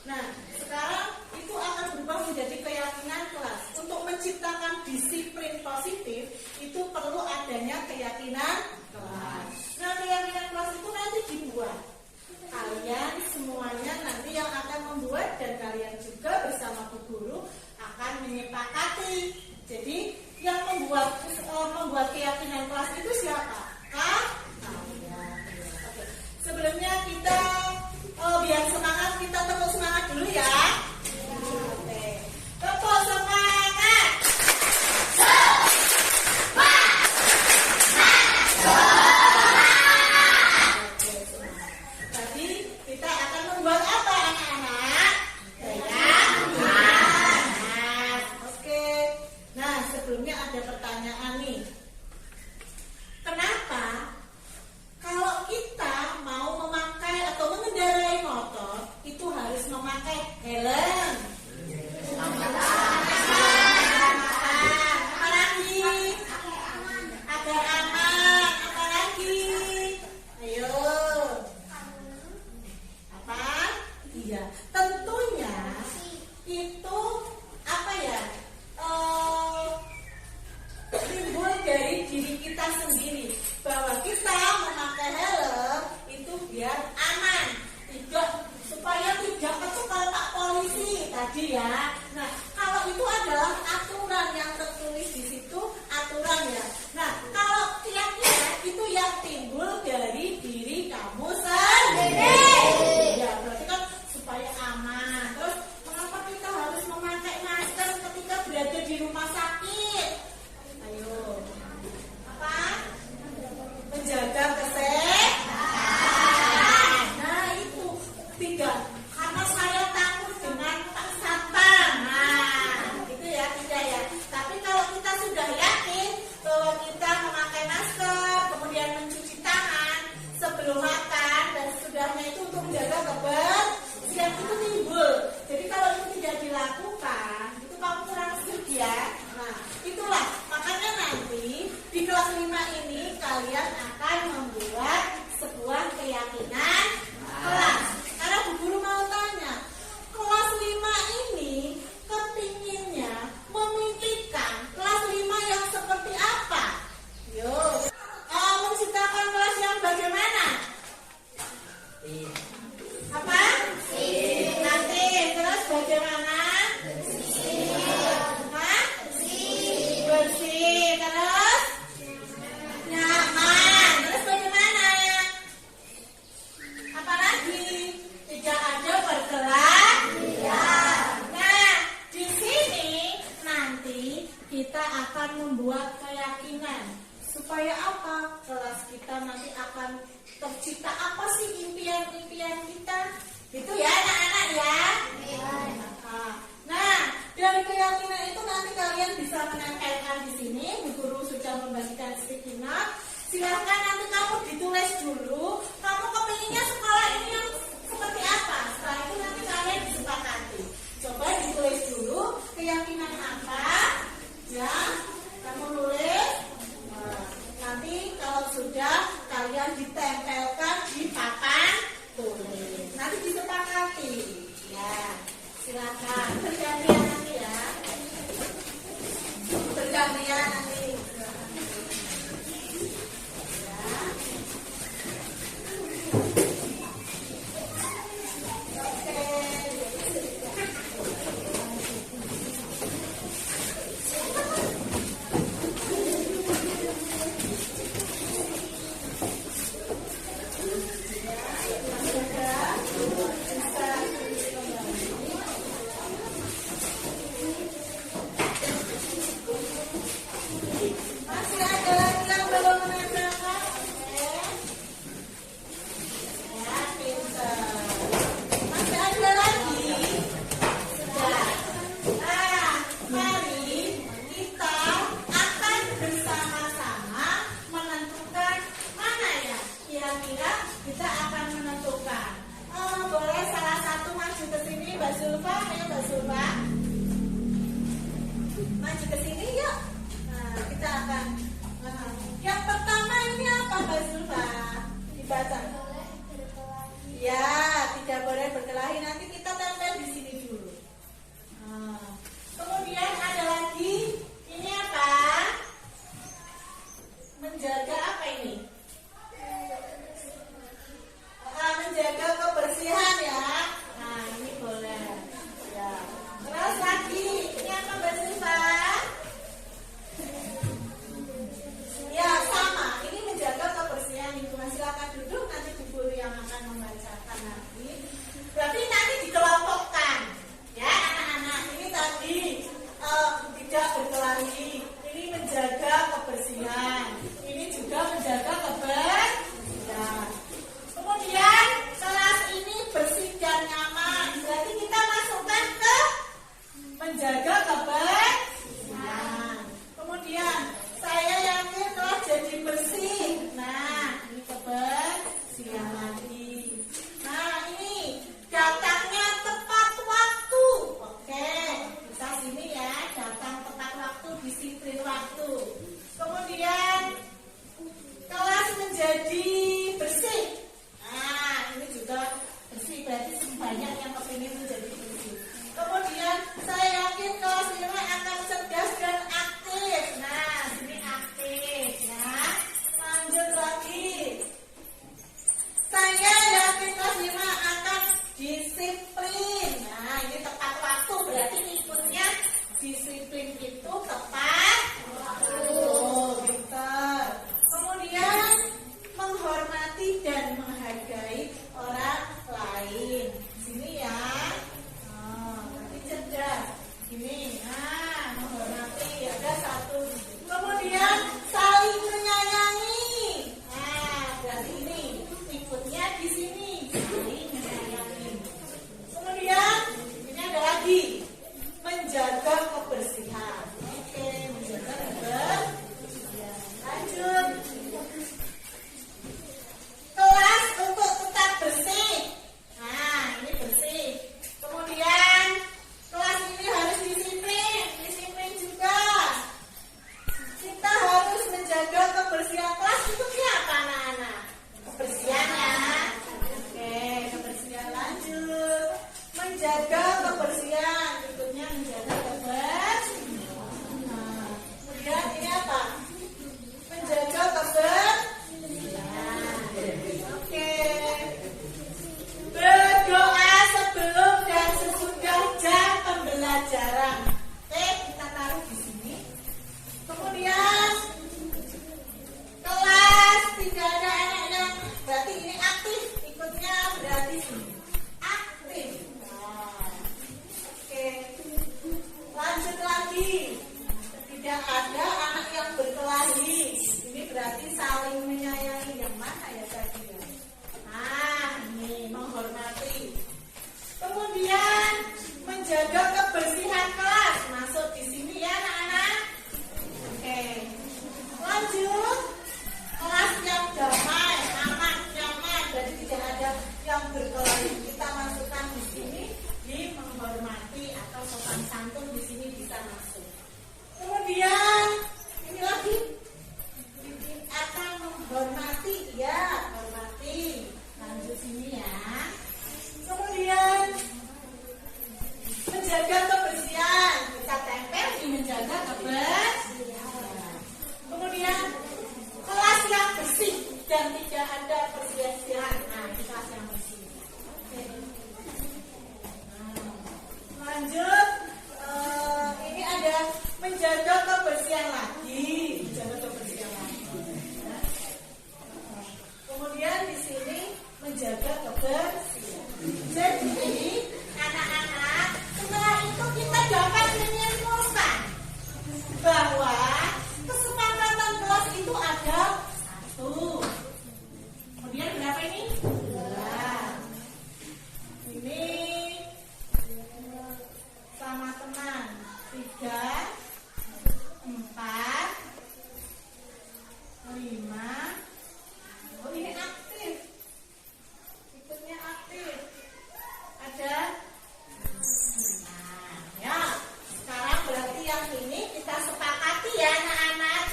Nah, sekarang itu akan berubah menjadi keyakinan kelas. Untuk menciptakan disiplin positif itu perlu adanya keyakinan kelas. Nah, keyakinan kelas itu nanti dibuat. Kalian semuanya nanti yang akan membuat, dan kalian juga bersama Bu Guru akan menyepakati. Jadi yang membuat keyakinan kelas itu siapa? Kalian. Oke. Sebelumnya kita biar semangat, kita tepuk semangat dulu ya. Oke. Tepuk semangat. Tadi kita akan membuat apa anak-anak? Keyakinan. Oke. Nah, sebelumnya ada pertanyaan nih. Kenapa kalau kita mau memakai atau mengendarai motor itu harus memakai helm? Apa lagi? Agar aman. Apa lagi? Ayo. Apa? Iya. Tentunya itu apa ya? Timbul dari diri kita sendiri, bahwa kita memakai helm itu biar aman, supaya tidak ketukar Pak Polisi tadi ya. Nah, kalau itu adalah aturan yang tertulis di situ, aturan ya. Nah, kalau keyakinan itu yang timbul dari diri kamu sendiri. Ya, berarti kan supaya aman. Terus mengapa kita harus memakai masker ketika berada di rumah sakit? Ayo. Apa? Menjaga kesehatan. Nah, itu tidak. Karena saya takut dengan Pak Satpam. Nah, itu ya, tidak ya. Tapi kalau kita sudah yakin bahwa kita memakai masker, kemudian mencuci tangan sebelum makan dan sesudahnya itu untuk menjaga kebersihan, itu timbul. Jadi kalau itu tidak dilakukan, itu kamu kurang studi ya. Nah, itulah makanya nanti di kelas 5 ini kalian akan membuat sebuah keyakinan kelas. Karena Bu Guru mau tanya, kelas 5 ini kepinginnya memimpikan kelas 5 yang seperti apa? Yuk, menciptakan kelas yang bagaimana? Apa? Nanti terus bagaimana? Bersih, terus nyaman, terus bagaimana? Apalagi tidak ada perkelahian. Nah, di sini nanti kita akan membuat keyakinan supaya apa? Kelas kita nanti akan tercipta apa sih impian-impian kita? Itu ya anak-anak ya. Nah, dari keyakinan itu nanti kalian bisa menempelkan di sini. Bu Guru sudah membagikan sticky note. Silahkan nanti kamu ditulis dulu. Kamu kepinginnya sekolah ini yang seperti apa? Setelah itu nanti kalian disepakati. Coba ditulis dulu keyakinan apa yang kamu tulis. Nanti kalau sudah kalian ditempelkan di papan tulis. Nanti disepakati. Ya, silakan bergantian nanti ya. Bergantian nanti. Ya.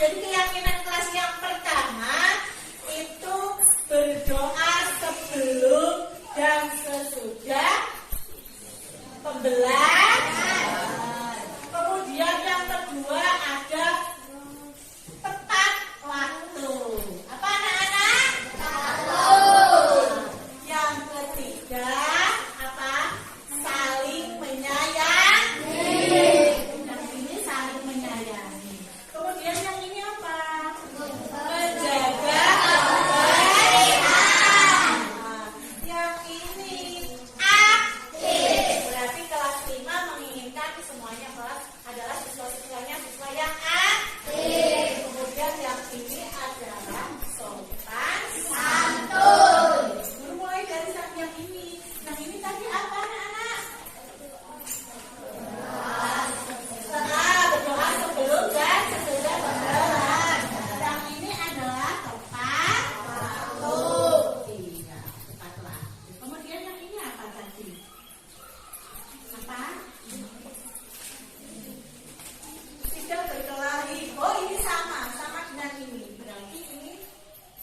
jadi keyakinan kelas yang pertama itu berdoa sebelum dan sesudah pembelajaran. Kemudian yang kedua ada tepat waktu. Apa anak-anak? Yang ketiga apa? Saling menyayangi. Yang ini saling menyayangi. Kemudian yang ini apa? Menjaga kebersihan. Yang ini aktif. Berarti kelas 5 menginginkan semuanya kelas adalah siswa-siswanya siswa yang aktif. Kemudian yang ini adalah sopan santun. Mulai dari yang ini. Yang ini tadi apa anak-anak? Berdoa sebelum dan sesudah pembelajaran. Yang ini adalah tepat waktu. Iya, tepat waktu. Kemudian yang ini apa tadi? Apa? Tidak berkelahi. Oh, ini sama dengan ini. Berarti ini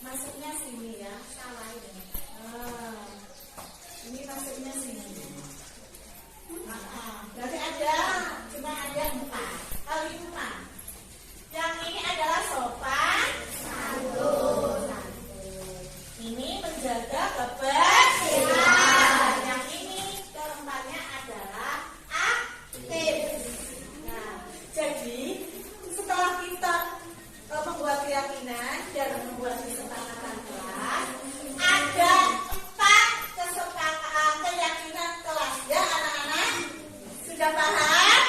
masuknya sini ya. Salah ini. Ini masuknya sini. Berarti cuma ada 4 kali 4. Yang ini adalah sopan santun. Ini menjaga kebersihan. Yang ini keempatnya adalah aktif. Nah, jadi setelah kita membuat keyakinan dan membuat kesepakatan kelas, ada 4 keyakinan kelas ya anak-anak. Sudah paham?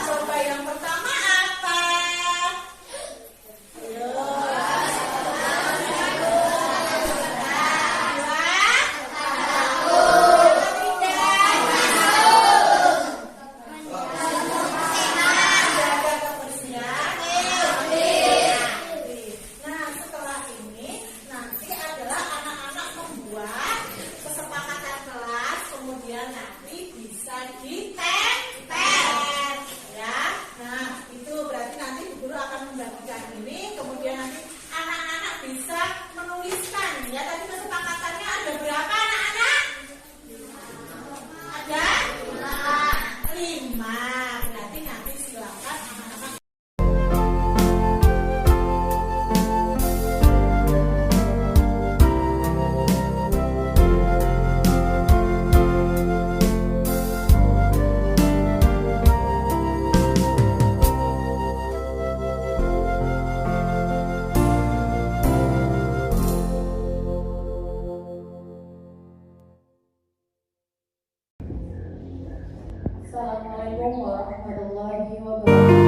Coba yang pertama apa? Nah, setelah ini nanti adalah anak-anak membuat kesepakatan kelas, kemudian nanti bisa ditempel ya. Nah, itu berarti nanti guru akan membagikan ini, kemudian nanti anak-anak bisa menuliskan ya. Tadi kesepakatannya ada berapa anak-anak? Ada 5. Berarti nanti silakan anak-anak. Assalamualaikum warahmatullahi wabarakatuh.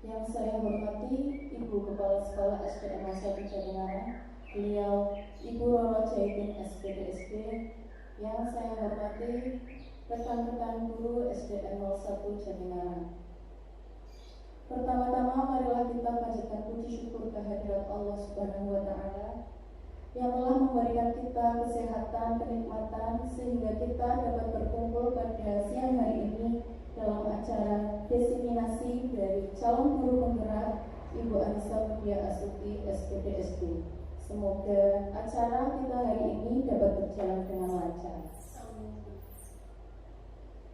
Yang saya hormati Ibu Kepala Sekolah SDN 1 Jatinegara, beliau Ibu Roro Jaitin SPDSD. Yang saya hormati rekan-rekan guru SDN 01 Jatinegara. Pertama-tama marilah kita panjatkan puji syukur kehadirat Allah Subhanahu wa Ta'ala yang telah memberikan kita kesehatan, kenikmatan sehingga kita dapat berkumpul pada siang hari ini dalam acara diseminasi dari calon guru penggerak Ibu Anissa Mutia Astuti SPDSD. Semoga acara kita hari ini dapat berjalan dengan lancar.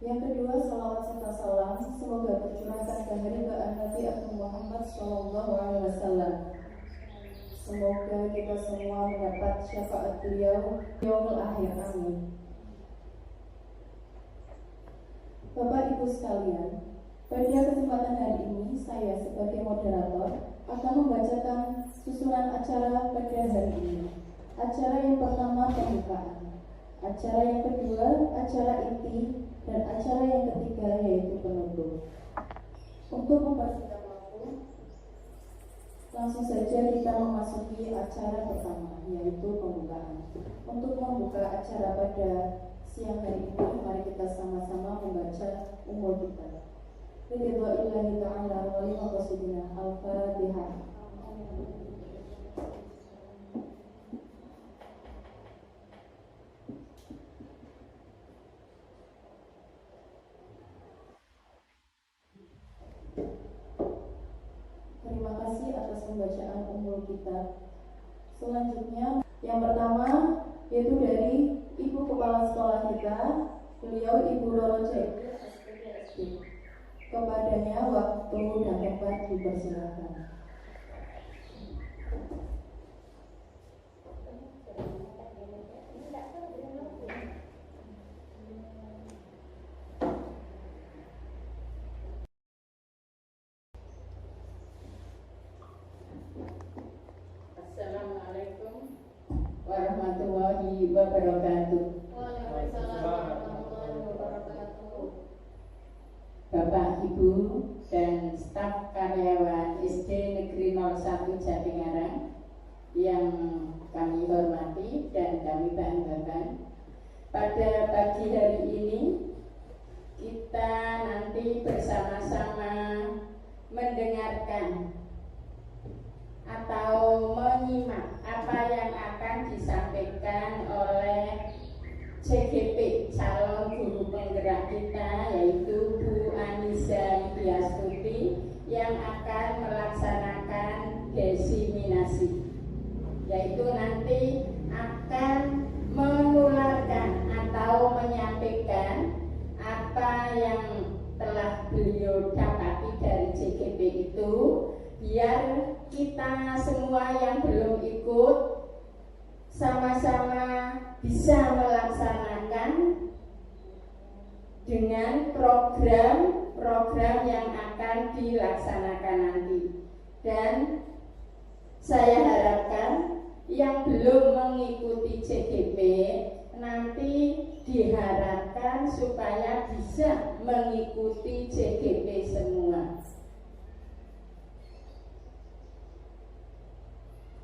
Yang kedua, salawat serta salam semoga tercurahkan ke hadirat Nabi Muhammad SAW. Semoga kita semua mendapat syafaat beliau yaumul akhir. Amin. Bapak Ibu sekalian, pada kesempatan hari ini saya sebagai moderator akan membacakan susunan acara pada hari ini. Acara yang pertama pembukaan, acara yang kedua acara inti, dan acara yang ketiga yaitu penutup. Untuk mempersingkat waktu, langsung saja kita memasuki acara pertama yaitu pembukaan. Untuk membuka acara pada siang hari ini, mari kita sama-sama membaca umur kita. Ridwa'illahi ta'ala wa li maqasidina. Al-Fatihah. Terima kasih atas pembacaan umul kitab. Selanjutnya, yang pertama yaitu dari Ibu Kepala Sekolah kita, beliau Ibu Roro Cek. Kepadanya waktu dan tempat dipersilakan. Assalamualaikum warahmatullahi wabarakatuh. Waalaikumsalam warahmatullahi wabarakatuh. Bapak, Ibu, dan staf karyawan SD Negeri 01 Jatingarang yang kami hormati dan kami banggakan, pada pagi hari ini kita nanti bersama-sama mendengarkan atau menyimak apa yang akan disampaikan oleh CGP, calon guru penggerak kita, yaitu Bu Anissa Widyastuti, yang akan melaksanakan desiminasi, yaitu nanti akan menularkan atau menyampaikan apa yang telah beliau dapati dari CGP itu, biar kita semua yang belum ikut sama-sama bisa melaksanakan dengan program-program yang akan dilaksanakan nanti. Dan saya harapkan yang belum mengikuti CGP nanti diharapkan supaya bisa mengikuti CGP semua.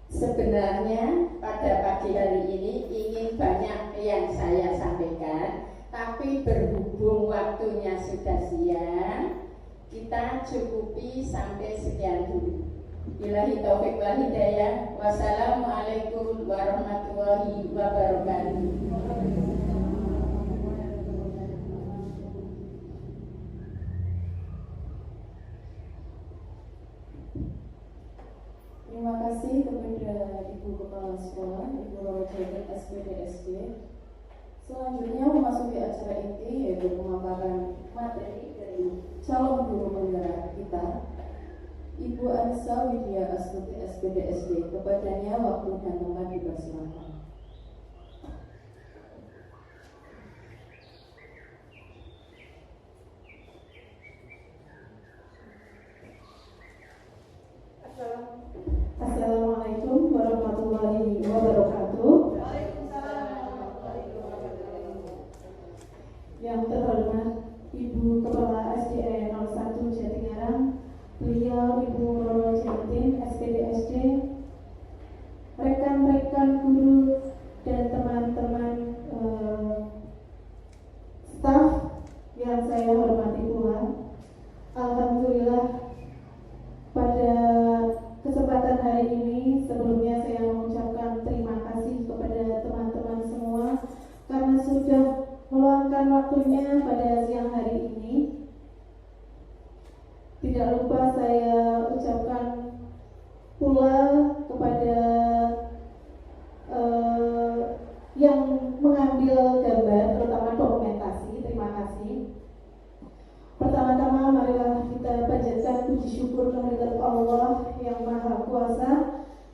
Sebenarnya pada pagi hari ini ingin banyak yang saya sampaikan, tapi berhubung waktunya sudah siang, kita cukupi sampai sekian dulu. Billahi taufiq wal hidayah. Wassalamualaikum warahmatullahi wabarakatuh. Terima kasih kepada Ibu Kepala Sekolah, Ibu Roro Cek SPD. Selanjutnya memasuki acara inti, yaitu pemaparan materi dari calon guru penggerak kita, Ibu Anissa Widyastuti SPD. Kepadanya waktu dan tempat dipersilakan. Assalamualaikum warahmatullahi wabarakatuh. Yang terhormat Ibu Kepala SDN 01 Jatingarang, beliau Ibu Roro Cek SPD, rekan-rekan guru dan teman-teman staf yang saya hormati pula. Alhamdulillah, pada kesempatan hari ini sebelumnya saya mengucapkan terima kasih kepada teman-teman semua karena sudah meluangkan waktunya pada siang hari ini. Tidak lupa saya ucapkan pula kepada yang mengambil gambar, terutama dokumentasi. Terima kasih. Pertama-tama marilah kita panjatkan puji syukur kehadirat Allah yang Maha Kuasa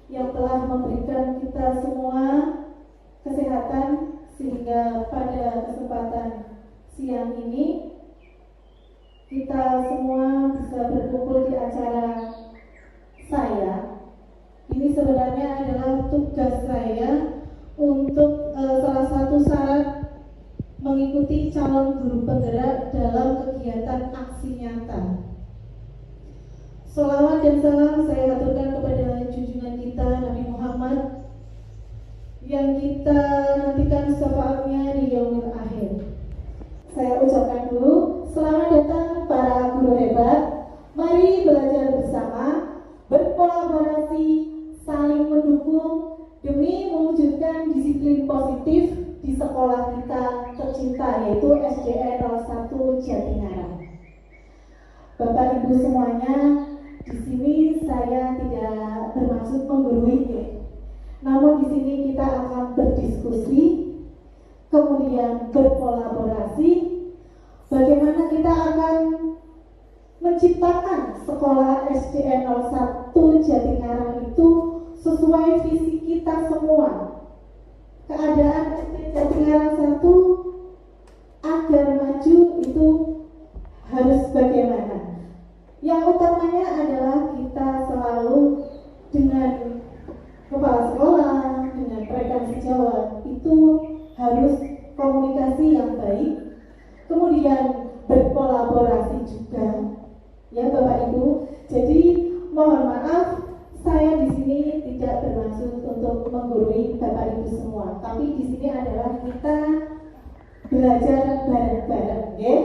yang telah memberikan kita semua kesehatan sehingga pada kesempatan siang ini kita semua bisa berkumpul di acara saya. Ini sebenarnya adalah tugas saya untuk salah satu syarat mengikuti calon guru penggerak dalam kegiatan aksi nyata. Sholawat dan salam saya haturkan kepada junjungan kita Nabi Muhammad yang kita nantikan syafaatnya di yaumil akhir. Saya ucapkan dulu selamat datang para guru hebat. mewujudkan disiplin positif di sekolah kita tercinta, yaitu SDN 01 Jatingarang. Bapak Ibu semuanya, di sini saya tidak bermaksud menggurui, namun di sini kita akan berdiskusi, kemudian berkolaborasi, bagaimana kita akan menciptakan sekolah SDN 01 Jatingarang itu sesuai visi kita semua. Keadaan SDN Jatingarang 1 agar maju itu harus bagaimana? Yang utamanya adalah kita selalu dengan kepala sekolah, dengan rekan sejawat itu harus komunikasi yang baik, kemudian berkolaborasi juga, ya Bapak Ibu. Jadi mohon maaf, saya di sini tidak bermaksud untuk menggurui Bapak Ibu semua, tapi di sini adalah kita belajar bareng-bareng, ya.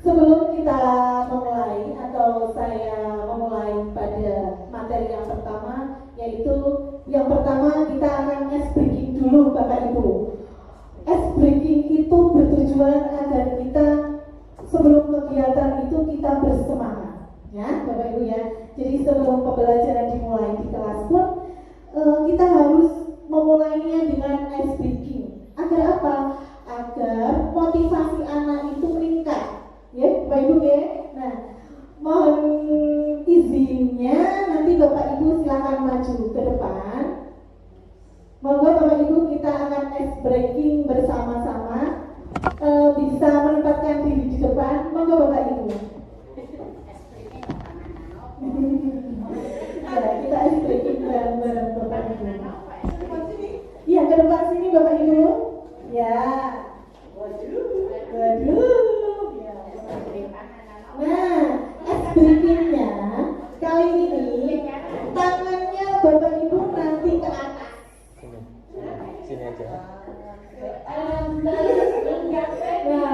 Sebelum kita memulai atau saya memulai pada materi yang pertama, yaitu yang pertama kita akan ice breaking dulu Bapak Ibu. Ice breaking itu bertujuan agar kita sebelum kegiatan itu kita bersemangat, ya Bapak Ibu ya. Jadi sebelum pembelajaran dimulai di kelas pun kita harus memulainya dengan ice breaking. Agar apa? Agar motivasi anak itu meningkat. Ya, Bapak Ibu ya. Nah, mohon izinnya nanti Bapak Ibu silakan maju ke depan. Monggo Bapak Ibu, kita akan ice breaking bersama-sama. Bisa menempatkan diri di depan. Monggo Bapak Ibu. Ya, kita ice breaking bareng-bareng Bapak Ibu. Iya, ke depan sini Bapak Ibu. Ya. Waduh. Nah, ice breaking-nya kali ini tangannya Bapak Ibu nanti ke atas. Sini aja. Nah,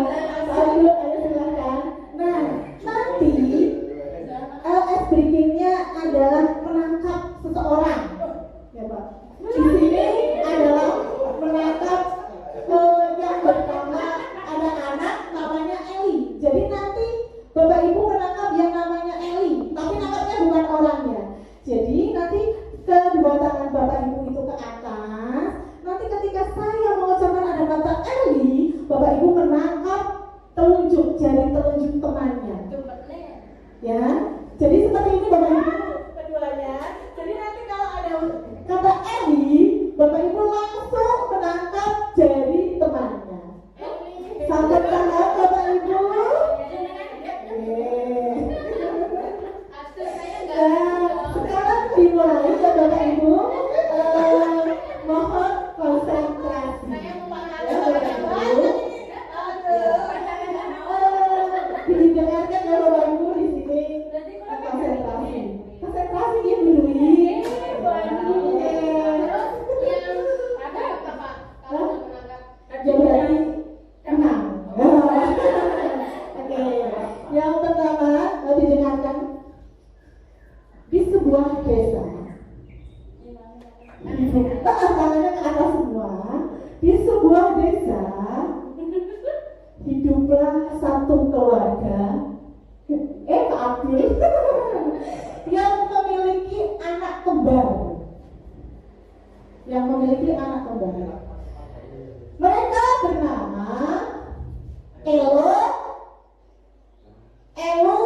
ayo silakan. Nah, nanti ice breaking-nya adalah menangkap seseorang, ya Pak. Di sini adalah menangkap yang pertama ada anak namanya Eli. Jadi nanti Bapak Ibu menangkap yang namanya Eli, tapi nangkapnya bukan orangnya. Jadi nanti kedua tangan Bapak Ibu itu ke atas. Nanti ketika saya mengucapkan ada kata Eli, Bapak Ibu menangkap telunjuk, jari telunjuk temannya. Ya, jadi seperti ini Bapak Ibu keduanya. Jadi nanti kalau ada kata Eli, Bapak Ibu langsung menangkap jari temannya. Sampai tangan Bapak Ibu. Sekarang dimulai ya Bapak Ibu. Mohon konsentrasi. Ya Bapak Ibu. Didengarkan ya Bapak Ibu di sini. Konsentrasi. Konsentrasi ya dulu. Ya berarti tenang. Oke. Yang pertama didengarkan. Di sebuah desa, tangannya ke atas semua. Di sebuah desa hiduplah satu keluarga, Pak Abdul, yang memiliki anak kembar. Mereka bernama Elo, Eli.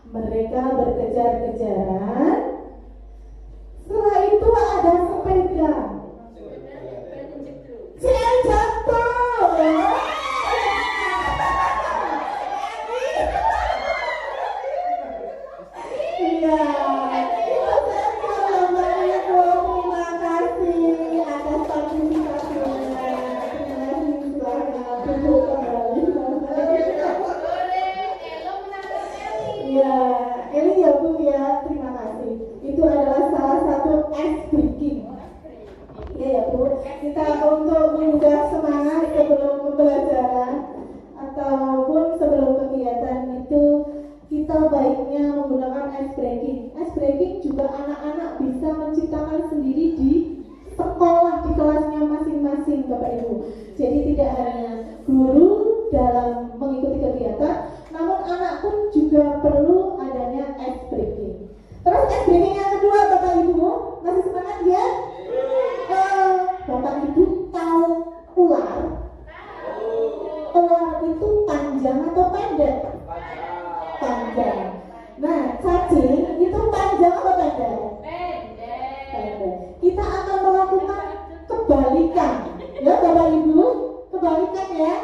Mereka berkejar-kejaran. Setelah itu ada sepeda. Jatuh. Iya. kita baiknya menggunakan ice breaking. Ice breaking juga anak-anak bisa menciptakan sendiri di sekolah, di kelasnya masing-masing, Bapak Ibu. Jadi tidak hanya guru dalam mengikuti kegiatan, namun anak pun juga perlu adanya ice breaking. Terus ice breaking yang kedua, Bapak Ibu, masih semangat ya? Bapak Ibu tahu ular? Ular itu panjang atau pendek? Panjang. Nah, cacing itu panjang atau pendek? Pendek. Kita akan melakukan kebalikan, ya Bapak Ibu, kebalikan ya.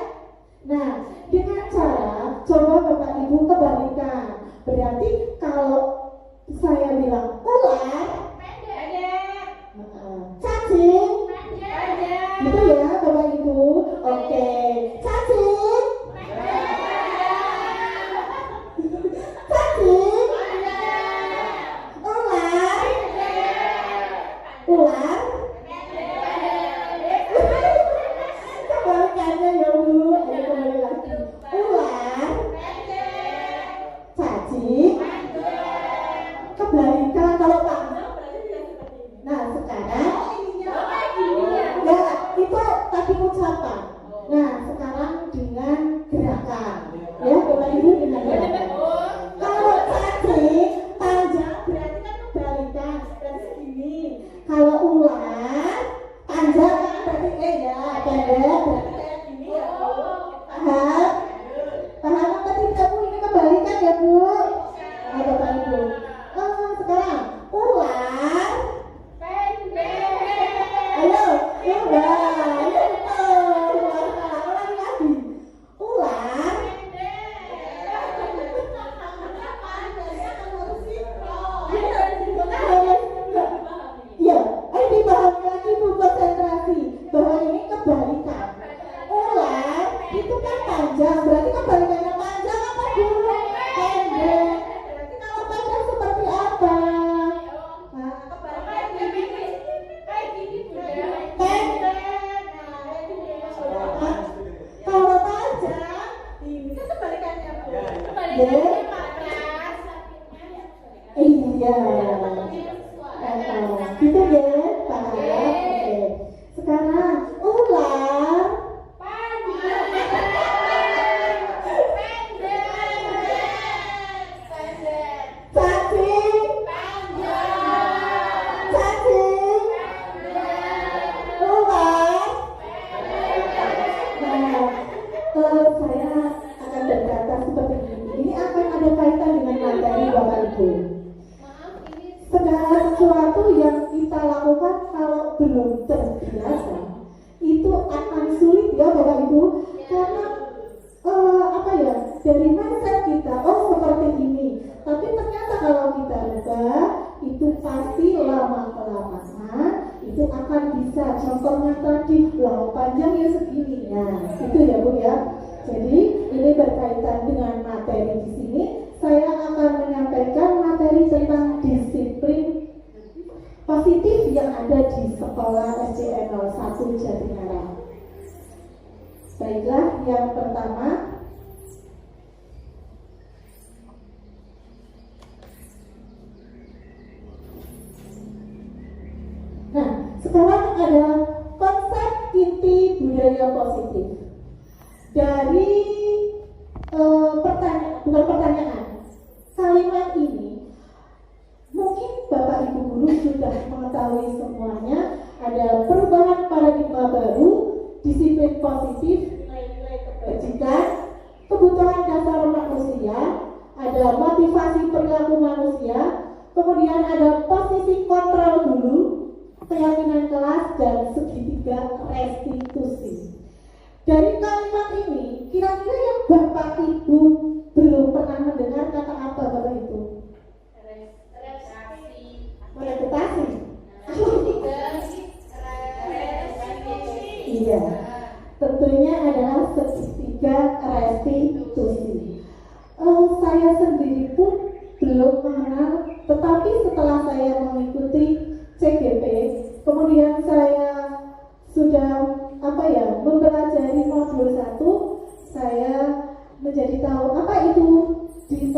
Nah, dengan cara coba Bapak Ibu kebalikan. Berarti kalau saya bilang ular, cacing, gitu ya Bapak Ibu. Oke, cacing, cacing, ular, kebalikannya ya Bu. Ayo kembali lagi. Ular, cacing, kebalikan kalau panjang berarti tidak seperti ini. Nah sekarang ya itu tadi ucapan. Nah sekarang dengan gerakan, ya Bapak Ibu, dengan gerakan. Kalau cacing panjang berarti kan kebalikan, berarti segini. Kalau ular panjang kan berarti ya pendek, berarti kayak gini ya Bu. Paham? Paham apa tidak Bu? Ini kebalikan ya Bu. Nah Bapak Ibu. Sekarang ular pendek. Ayo, ular. Ayo betul. Ulang lagi. Ular ya, ayo dipahami lagi Bu, konsentrasi bahwa ini kebalikan. Ular itu kan panjang, berarti kebalikannya panjang apa Bu? Pendek. Berarti kalau panjang seperti apa? Nah, kebalikannya pendek. Nah, kalau panjang ini kan kebalikannya Bu. Iya. Gitu ya, paham? Oke. Sekarang ular cacing ular. Nah, saya akan berkata seperti ini. Ini akan ada kaitan dengan materi Bapak Ibu. Segala sesuatu yang kita lakukan kalau belum terbiasa itu akan sulit ya Bapak Ibu, karena dari mindset kita seperti ini, tapi ternyata kalau kita ubah itu pasti lama-kelamaan itu akan bisa. Contohnya tadi panjangnya segini, itu ya Bu ya. Jadi ini berkaitan dengan materi di sini. Saya akan menyampaikan materi tentang disiplin positif yang ada di sekolah SDN 01 Jatinegara. Baiklah, yang pertama, nah sekarang ada konsep inti budaya positif. Dari kalimat ini mungkin Bapak Ibu guru sudah mengetahui semuanya. Ada perubahan paradigma baru, disiplin positif, nilai-nilai kebajikan, kebutuhan dasar manusia, ada motivasi perilaku manusia, kemudian ada posisi kontrol dulu, keyakinan kelas, dan segitiga restitusi. Dari kalimat ini, kira-kira yang Bapak Ibu belum pernah mendengar kata apa Bapak Ibu? Reputasi. Iya, tentunya adalah segitiga restitusi. Saya sendiri pun belum mengenal, tetapi setelah saya mengikuti CGP, kemudian saya sudah mempelajari modul 1, saya menjadi tahu apa itu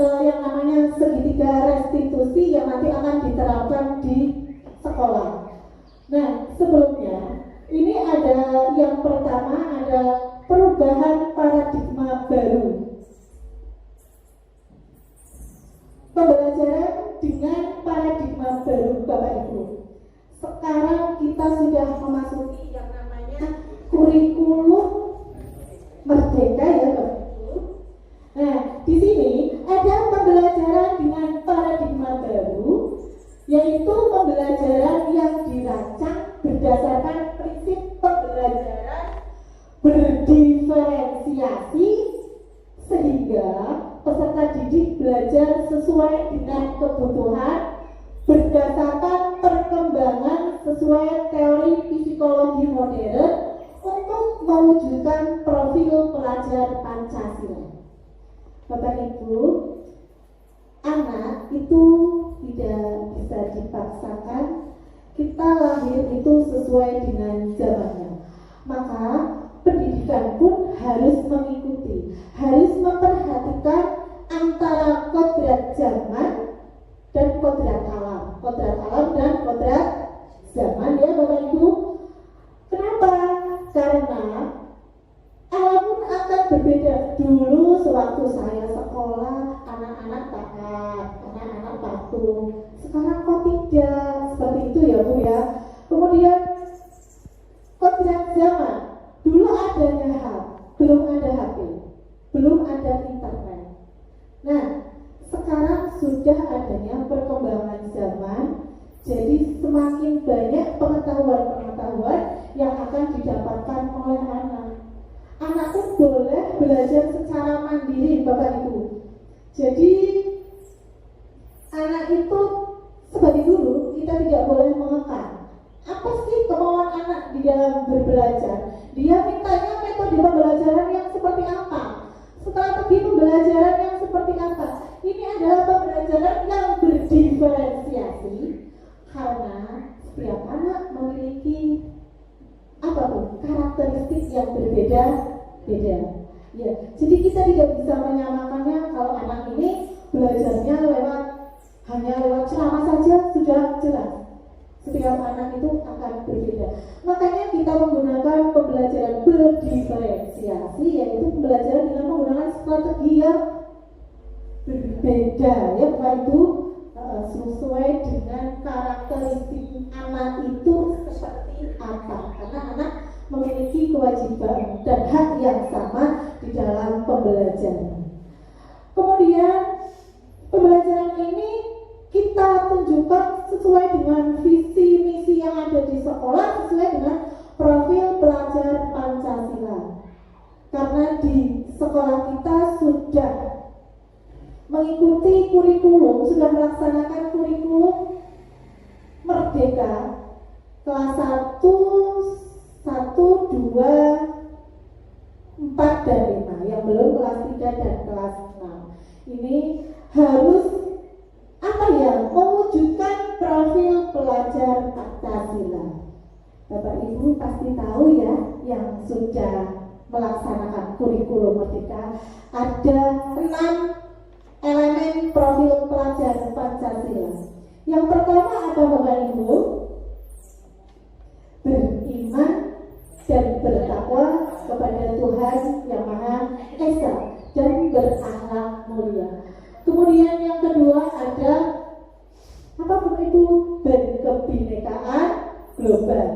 yang namanya segitiga restitusi yang nanti akan diterapkan di sekolah. Nah, sebelumnya ini ada yang pertama, ada perubahan paradigma baru. Pembelajaran dengan paradigma baru, Bapak Ibu. Sekarang kita sudah memasuki yang namanya kurikulum merdeka ya, Bapak Ibu. Nah, di sini ada pembelajaran dengan paradigma baru, yaitu pembelajaran yang dirancang berdasarkan prinsip pembelajaran berdiferensiasi sehingga peserta didik belajar sesuai dengan kebutuhan berdasarkan perkembangan sesuai teori psikologi modern untuk mewujudkan profil pelajar Pancasila. Bapak Ibu, anak itu tidak bisa dipaksakan. Kita lahir itu sesuai dengan zamannya. Maka pendidikan pun harus mengikuti, harus memperhatikan antara kodrat zaman dan kodrat alam dan kodrat zaman ya Bapak Ibu. Kenapa? Karena alam pun akan berbeda. Dulu sewaktu saya sekolah, anak-anak taat, anak-anak patuh. Sekarang kok tidak seperti itu ya Bu ya. Kemudian kodrat zaman. Dulu adanya belum ada HP, belum ada internet. Nah, sekarang sudah adanya perkembangan zaman, jadi semakin banyak pengetahuan-pengetahuan yang akan didapatkan oleh anak. Anak pun boleh belajar secara mandiri, Bapak Ibu. Jadi anak itu sebagai guru kita tidak boleh mengekang. Apa sih kemauan anak di dalam berbelajar? Dia mintanya metode pembelajaran yang seperti apa? Strategi pembelajaran yang seperti apa? Ini adalah pembelajaran yang berdiferensiasi karena setiap anak memiliki karakteristik yang berbeda-beda. Ya, jadi kita tidak bisa menyamakannya kalau anak ini belajarnya hanya lewat ceramah saja sudah jelas. Setiap anak itu akan berbeda. Makanya kita menggunakan pembelajaran berdiferensiasi, yaitu pembelajaran dengan menggunakan strategi yang berbeda ya Bapak Ibu, sesuai dengan karakteristik anak itu seperti apa. Karena anak memiliki kewajiban dan hak yang sama di dalam pembelajaran. Kemudian pembelajaran ini kita tunjukkan sesuai dengan visi misi yang ada di sekolah, sesuai dengan profil pelajar Pancasila. Karena di sekolah kita sudah mengikuti kurikulum, sudah melaksanakan kurikulum merdeka kelas 1, 2, 4 dan 5, yang belum kelas 3 dan kelas 6. Ini harus mewujudkan profil pelajar Pancasila. Bapak Ibu pasti tahu ya, yang sudah melaksanakan kurikulum merdeka ada 6 elemen profil pelajar Pancasila. Yang pertama apa Bapak Ibu? Beriman dan bertakwa kepada Tuhan Yang Maha Esa dan berakhlak mulia. Kemudian yang kedua ada apa Bapak Ibu? Berkebinekaan global.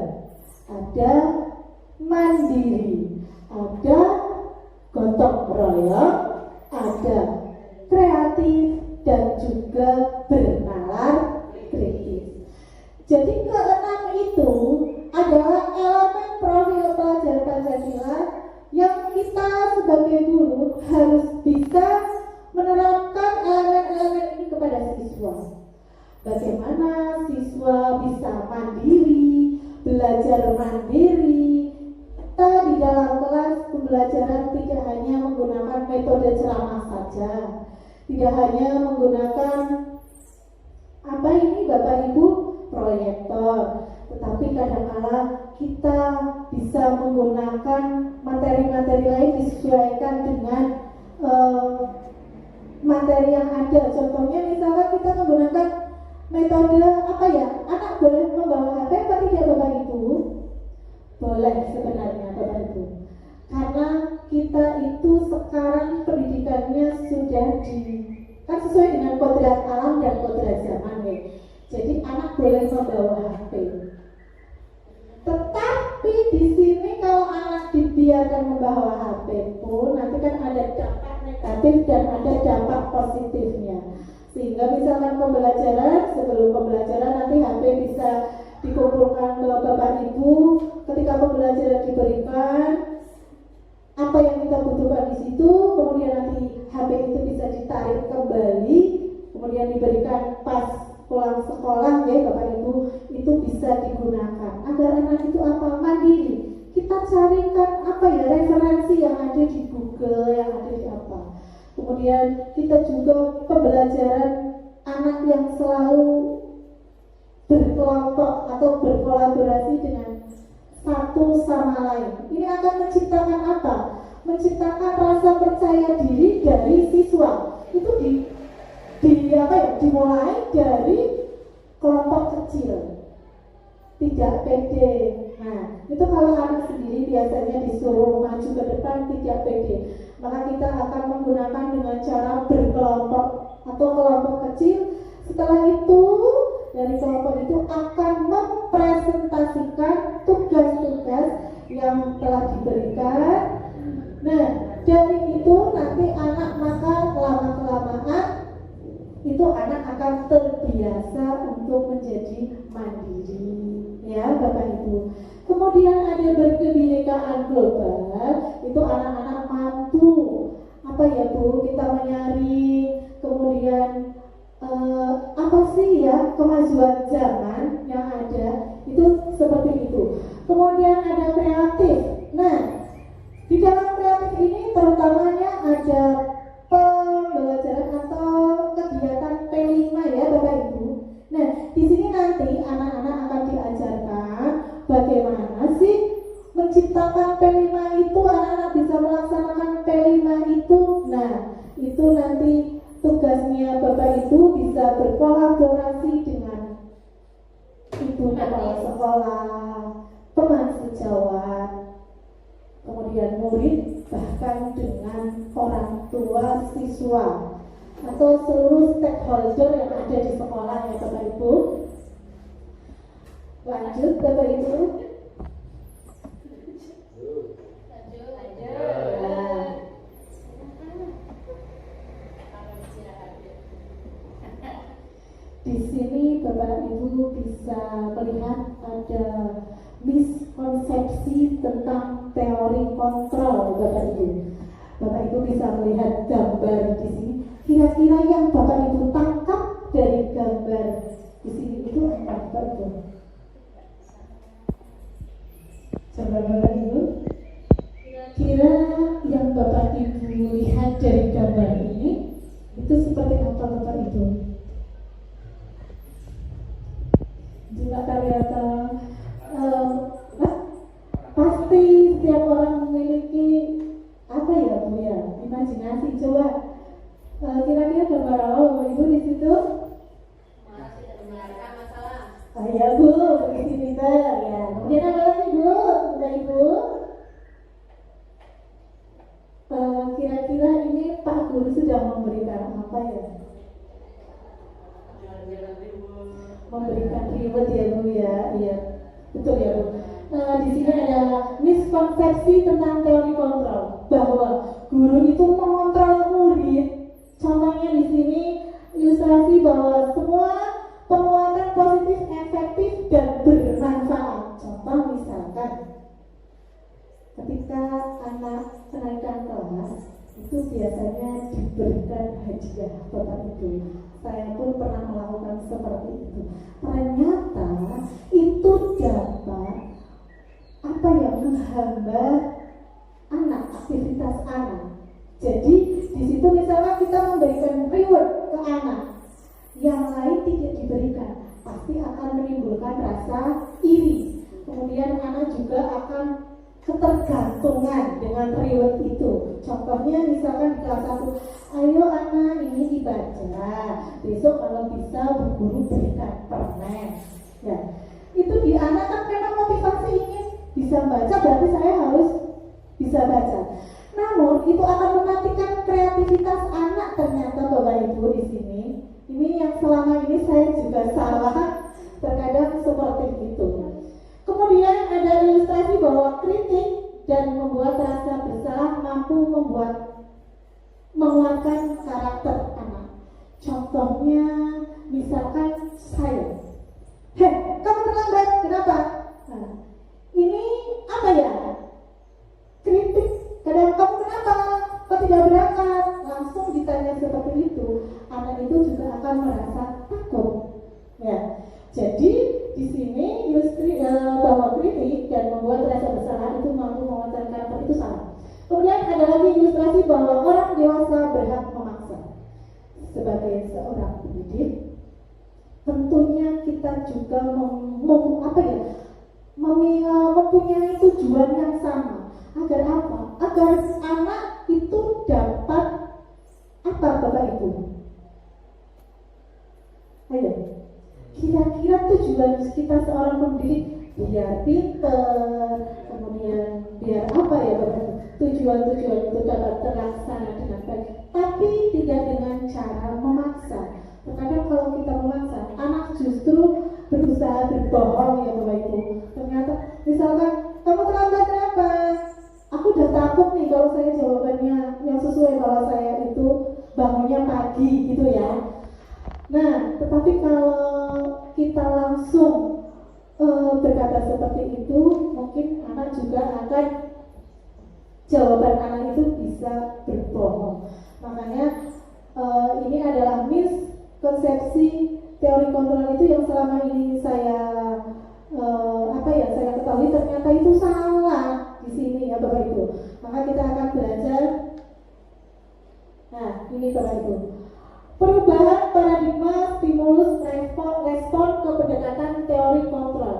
Ada mandiri, ada gotong royong, ada kreatif dan juga bernalar kritis. Jadi keenam itu adalah elemen profil pelajar Pancasila yang kita sebagai guru harus bisa menerapkan elemen-elemen ini kepada siswa. Bagaimana siswa bisa mandiri, belajar mandiri. Kita di dalam kelas pembelajaran tidak hanya menggunakan metode ceramah saja, tidak hanya menggunakan Bapak Ibu proyektor, tetapi kadang-kala kita bisa menggunakan materi-materi lain disesuaikan dengan materi yang ada. Contohnya misalkan kita menggunakan metode apa ya, anak boleh membawa HP apa tidak Bapak Ibu? Boleh sebenarnya Bapak Ibu, karena kita itu sekarang pendidikannya sudah kan sesuai dengan kodrat alam dan kodrat zaman ya. Jadi anak boleh membawa HP. Tetapi di sini kalau anak dibiarkan membawa HP pun nanti kan ada dampak negatif dan ada dampak positifnya. Sehingga misalkan sebelum pembelajaran nanti HP bisa dikumpulkan ke Bapak Ibu. Ketika pembelajaran diberikan, apa yang kita butuhkan di situ, kemudian nanti HP itu bisa ditarik kembali, kemudian diberikan pas pulang sekolah ya Bapak Ibu, itu bisa digunakan agar anak itu apa, mandiri. Kita carikan apa ya, referensi yang ada di Google, yang ada di apa. Kemudian kita juga pembelajaran anak yang selalu berkelompok atau berkolaborasi dengan satu sama lain. Ini akan menciptakan apa? Menciptakan rasa percaya diri dari siswa. Itu dimulai dari kelompok kecil, tidak pede. Nah, itu kalau anak sendiri biasanya disuruh maju ke depan tidak pede, maka kita akan menggunakan dengan cara berkelompok atau kelompok kecil. Setelah itu dari kelompok itu akan mempresentasikan tugas-tugas yang telah diberikan. Nah, dari itu nanti anak maka lama-kelamaan itu anak akan terbiasa untuk menjadi mandiri, ya Bapak Ibu. Kemudian ada berkebinekaan global, itu anak-anak mampu apa ya Bu, kita menyaring, kemudian apa sih ya kemajuan zaman yang ada, itu seperti itu. Kemudian ada kreatif. Nah, di dalam kreatif ini terutamanya ada pembelajaran atau kegiatan P5 ya Bapak Ibu. Nah, di sini nanti anak-anak akan diajarkan bagaimana sih menciptakan P5 itu, anak-anak bisa melaksanakan P5 itu. Nah, itu nanti tugasnya Bapak Ibu bisa berkolaborasi dengan ibu kepala sekolah, teman sejawat, kemudian murid, bahkan dengan orang tua siswa atau seluruh stakeholder yang ada di sekolah ya Bapak Ibu. Lanjut Bapak Ibu. Di sini Bapak Ibu bisa melihat ada miskonsepsi tentang teori kontrol Bapak Ibu. Bapak Ibu bisa melihat gambar di sini. Kira-kira yang Bapak Ibu tangkap dari gambar di sini itu apa Bapak Ibu? Coba Bapak Ibu. Kira-kira yang Bapak Ibu lihat dari gambar ini itu seperti apa Bapak Ibu? Jika ternyata pasti setiap orang memiliki apa ya Bu ya, imajinasi. Coba kira-kira gambar apa Bapak Ibu di situ? Ya Bu, begitu pintar ya. Kemudian apa lagi Bu? Bapak Ibu? Kira-kira ini Pak Guru sudah memberikan apa ya? Memberikan reward ya Bu ya, iya betul ya Bu. Di sini ada miskonsepsi tentang teori kontrol, bahwa guru itu mengontrol murid. Contohnya di sini ilustrasi bahwa semua penguatan positif, efektif dan bermanfaat. Contoh misalkan, ketika anak kenaikan kelas itu biasanya diberikan hadiah Bapak Ibu. Saya pun pernah melakukan seperti itu. Ternyata itu dapat apa yang menghambat anak, aktivitas anak. Jadi di situ misalnya kita memberikan reward ke anak, yang lain tidak diberikan, pasti akan menimbulkan rasa iri. Kemudian anak juga akan ketergantungan dengan reward itu. Contohnya misalkan di kelas 1, ayo anak ini baca. Besok kalau bisa Bu Guru berikan permen. Ya, itu di anak kan memang motivasi ingin bisa baca, berarti saya harus bisa baca. Namun itu akan mematikan kreativitas anak ternyata Bapak Ibu di sini. Ini yang selama ini saya juga salah terkadang seperti itu. Kemudian ada ilustrasi bahwa kritik dan membuat rasa bersalah mampu menguatkan karakter anak. Contohnya misalkan saya, hei kamu terlambat, kenapa? Nah, ini apa ya? Kritik. Kadang kamu kenapa? Kok tidak berangkat? Langsung ditanya seperti itu, anak itu juga akan merasa takut. Ya, jadi di sini bahwa kritik dan membuat rasa bersalah itu mampu menguatkan karakter itu salah. Kemudian ada lagi ilustrasi bahwa orang dewasa berhak memaksa. Sebagai seorang pendidik, tentunya kita juga mempunyai tujuan yang sama. Agar apa? Agar anak itu dapat apa, Bapak Ibu? Ayo, kira-kira tujuan kita seorang pendidik biar pinter, kemudian biar apa ya Bapak? Tujuan-tujuan itu dapat terlaksana dengan baik, tapi tidak dengan cara memaksa. Terkadang kalau kita memaksa, anak justru berusaha berbohong ya Bapak Ibu. Ternyata misalkan kamu terlambat kenapa? Aku udah takut nih kalau saya jawabannya yang sesuai, kalau saya itu bangunnya pagi gitu ya. Nah, tetapi kalau kita langsung berkata seperti itu, mungkin anak juga akan jawaban anak itu bisa berbohong. Makanya ini adalah miskonsepsi teori kontrol itu yang selama ini saya saya ketahui ternyata itu salah di sini ya Bapak Ibu. Maka kita akan belajar. Nah, ini Bapak Ibu. Perubahan paradigma stimulus respon ke pendekatan teori kontrol.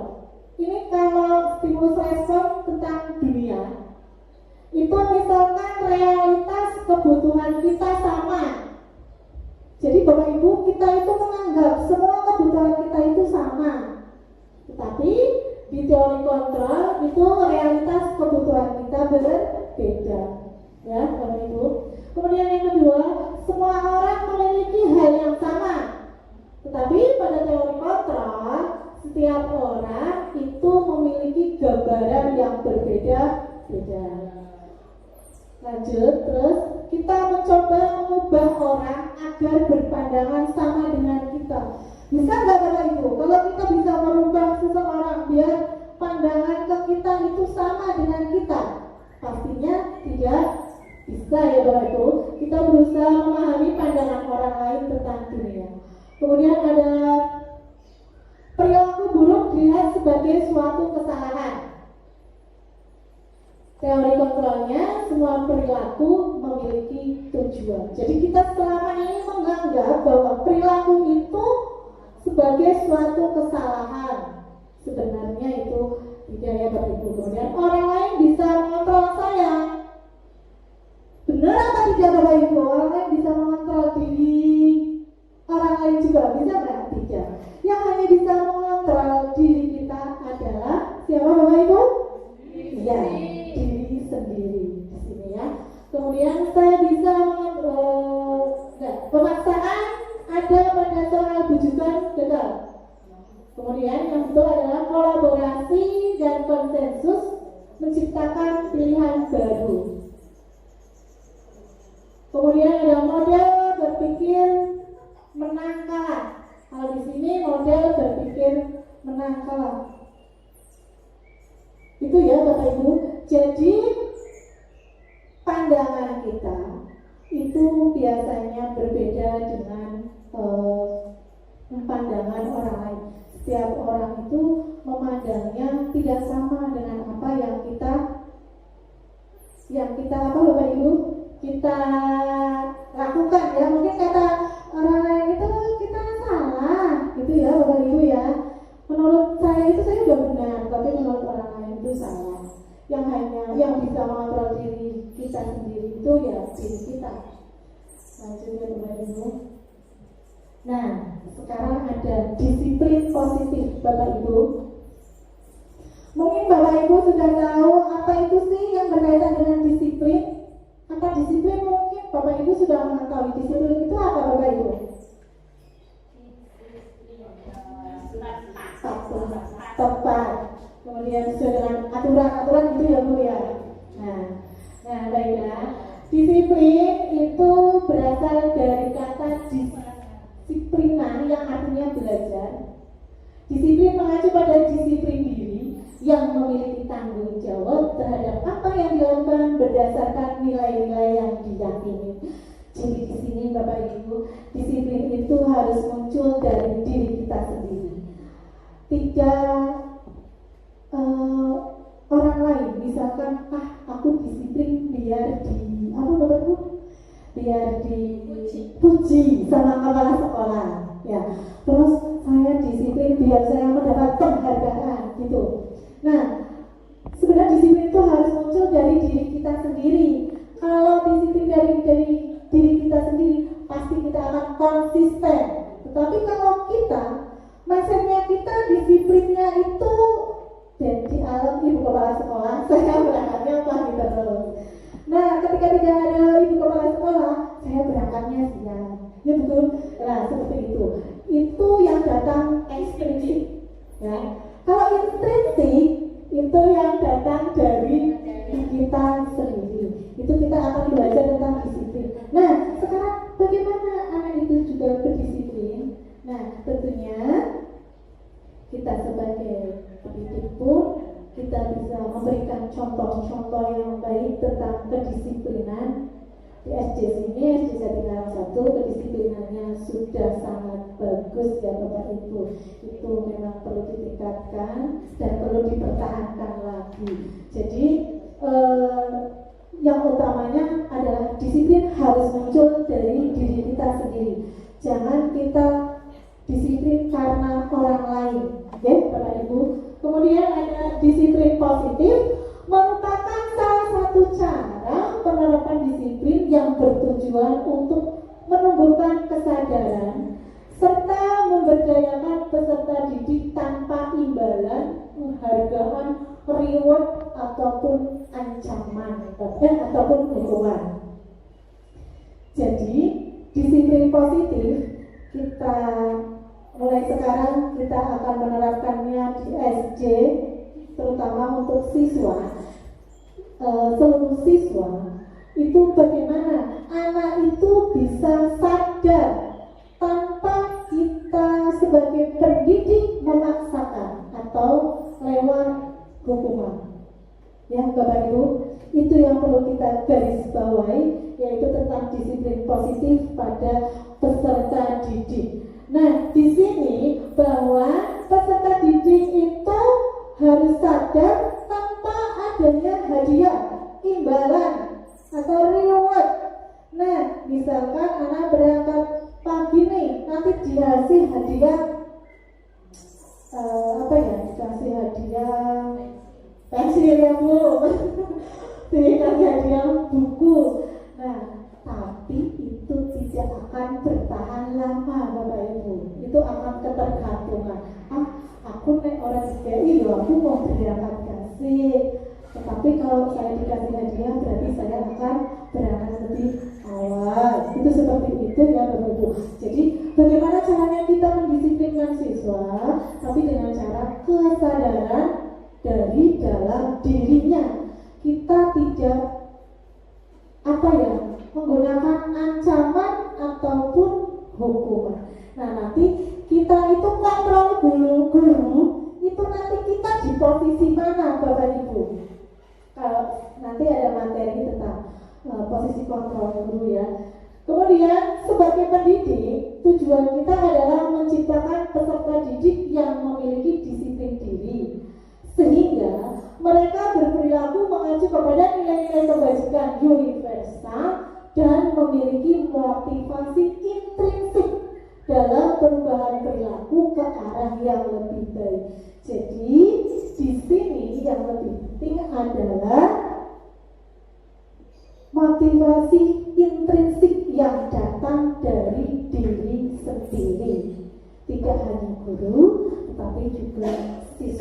Ini kalau stimulus respon tentang dunia, itu misalkan realitas kebutuhan kita sama. Jadi Bapak Ibu, kita itu menganggap semua kebutuhan kita itu sama. Tetapi di teori kontrol itu realitas kebutuhan kita berbeda. Ya Bapak Ibu. Kemudian yang kedua, semua orang memiliki hal yang sama. Tetapi pada teori kontrol, setiap orang itu memiliki gambaran yang berbeda-beda. Lanjut, terus kita mencoba mengubah orang agar berpandangan sama dengan kita. Bisa nggak Bapak Ibu? Kalau kita bisa merubah seseorang biar pandangan ke kita itu sama dengan kita, pastinya tidak bisa ya Bapak Ibu. Kita berusaha memahami pandangan orang lain tentang dunia. Kemudian ada perilaku buruk dilihat sebagai suatu kesalahan. Teori kontrolnya, semua perilaku memiliki tujuan. Jadi kita selama ini menganggap bahwa perilaku itu sebagai suatu kesalahan. Sebenarnya itu tidak ya Bapak Ibu. Kemudian orang lain bisa mengontrol saya. Benar apa tidak Bapak Ibu? Orang lain bisa mengontrol diri orang lain juga, bisa nggak? Tidak. Yang hanya bisa mengontrol diri kita adalah siapa Bapak Ibu? Ya, diri sendiri di sini ya. Kemudian saya bisa pemaksaan ada pada soal bujukan betul. Kemudian yang betul adalah kolaborasi dan konsensus menciptakan pilihan baru. Kemudian ada model berpikir menang kalah. Kalau di sini model berpikir menang kalah. Itu ya Bapak Ibu. Jadi pandangan kita itu biasanya berbeda dengan pandangan orang lain. Setiap orang itu memandangnya tidak sama dengan apa yang kita apa Bapak Ibu kita lakukan ya. Mungkin kata orang lain itu kita salah gitu ya Bapak Ibu ya. Menurut saya itu saya sudah benar, tapi menurut orang lain itu salah. Yang bisa mengontrol diri kita sendiri itu ya diri kita. Lanjut ya Bapak Ibu. Nah, sekarang ada disiplin positif, Bapak Ibu. Mungkin Bapak Ibu sudah tahu apa itu sih yang berkaitan dengan disiplin. Kata disiplin mungkin Bapak Ibu sudah mengetahui disiplin itu apa, Bapak Ibu? Tepat. Kemudian sesuai dengan aturan-aturan itu ya Bu ya. Nah baiklah. Disiplin itu berasal dari kata disiplina yang artinya belajar. Disiplin mengacu pada disiplin diri yang memiliki tanggung jawab terhadap apa yang dilakukan berdasarkan nilai-nilai yang diyakini. Jadi di sini Bapak Ibu, disiplin itu harus muncul dari diri kita sendiri. Tidak orang lain, misalkan aku disiplin biar di apa Bapak Ibu? Biar dipuji sama kepala sekolah, ya. Terus saya disiplin biar saya mendapat penghargaan, gitu. Nah, sebenarnya disiplin itu harus muncul dari diri kita sendiri. Kalau disiplin dari diri kita sendiri, pasti kita akan konsisten. Tetapi kalau kita mindsetnya kita disiplinnya itu dan di alam ibu kepala sekolah, saya berangkatnya pagi terus. Nah, ketika tidak ada ibu kepala sekolah, saya berangkatnya siang. Ya betul. Nah, seperti itu. Itu yang datang ekstrinsik. Ya. Kalau intrinsik itu yang datang dari kita sendiri. Itu kita akan belajar tentang disiplin. Nah, sekarang bagaimana anak itu juga berdisiplin? Nah, tentunya kita sebagai pendidik pun kita bisa memberikan contoh-contoh yang baik tentang kedisiplinan. Di SD sini, SD Jatinegara 1, kedisiplinannya sudah sangat bagus ya Bapak Ibu. Itu memang perlu ditingkatkan dan perlu dipertahankan lagi. Jadi yang utamanya adalah disiplin harus muncul dari diri kita sendiri. Jangan kita disiplin karena orang lain, ya Bapak Ibu. Kemudian ada disiplin positif, merupakan salah satu cara penerapan disiplin yang bertujuan untuk menumbuhkan kesadaran serta memberdayakan peserta didik tanpa imbalan, penghargaan, reward ataupun ancaman ataupun hukuman. Jadi disiplin positif kita mulai sekarang kita akan menerapkannya di SD, terutama untuk siswa, seluruh siswa. Itu bagaimana anak itu bisa sadar tanpa kita sebagai pendidik memaksakan atau lewat hukuman. Ya Bapak Ibu, itu yang perlu kita garis bawahi, yaitu tentang disiplin positif pada peserta didik. Nah, di sini bahwa peserta didik itu harus sadar tanpa adanya hadiah, imbalan atau reward. Nah, misalkan anak berangkat pagi nih, nanti dikasih hadiah dikasih hadiah pensil ya Bu, dikasih hadiah buku. Nah, tapi itu tidak akan bertahan lama Bapak Ibu. Itu akan ketergantungan. Aku nek orang SPI aku mau berangkat kasih. Tetapi kalau saya dikasih hadiah berarti saya akan berangkat lebih awal. Itu seperti itu ya Bapak Ibu. Jadi bagaimana caranya kita mendisiplinkan siswa, tapi dengan cara kesadaran dari dalam dirinya. Kita tidak menggunakan ancaman ataupun hukuman. Nah, nanti kita itu kontrol guru itu nanti kita di posisi mana Bapak Ibu? Kalau nanti ada materi tentang posisi kontrol guru ya. Kemudian sebagai pendidik, tujuan kita adalah menciptakan peserta didik yang memiliki disiplin diri, sehingga mereka berperilaku mengacu kepada nilai-nilai kebajikan universal dan memiliki motivasi intrinsik dalam perubahan perilaku ke arah yang lebih baik. Jadi di sini yang lebih penting adalah motivasi intrinsik yang datang dari diri sendiri.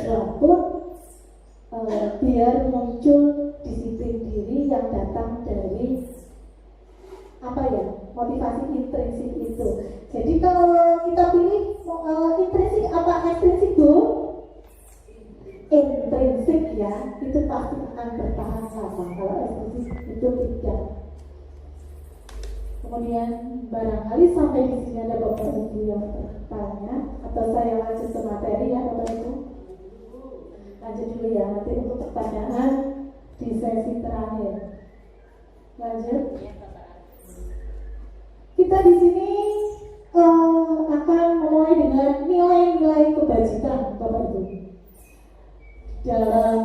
siswa pun biar muncul disiplin diri yang datang dari motivasi intrinsik itu. Jadi kalau kita pilih intrinsik apa ekstrinsik, Bu? Intrinsik ya, itu pasti akan bertahan lama. Kalau ekstrinsik itu tidak. Kemudian barangkali sampai di sini ada Bapak Ibu yang bertanya, atau saya lanjut ke materi ya Bapak Ibu. Lanjut dulu ya, nanti untuk pertanyaan di sesi terakhir. Lanjut. Kita di sini akan mulai dengan nilai-nilai kebajikan Bapak Ibu. Dalam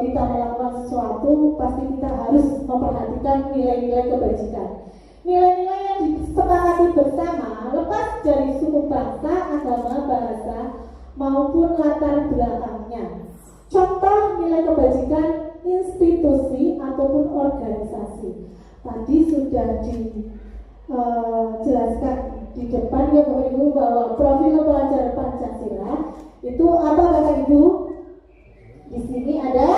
kita melakukan sesuatu, pasti kita harus memperhatikan nilai-nilai kebajikan. Nilai-nilai yang disepakati bersama, lepas dari suku bangsa, agama, bahasa, maupun latar belakangnya. Contoh nilai kebajikan institusi ataupun organisasi. Tadi sudah dijelaskan di depan ya Bapak Ibu bahwa profil pelajar Pancasila itu apa Bapak Ibu? Di sini ada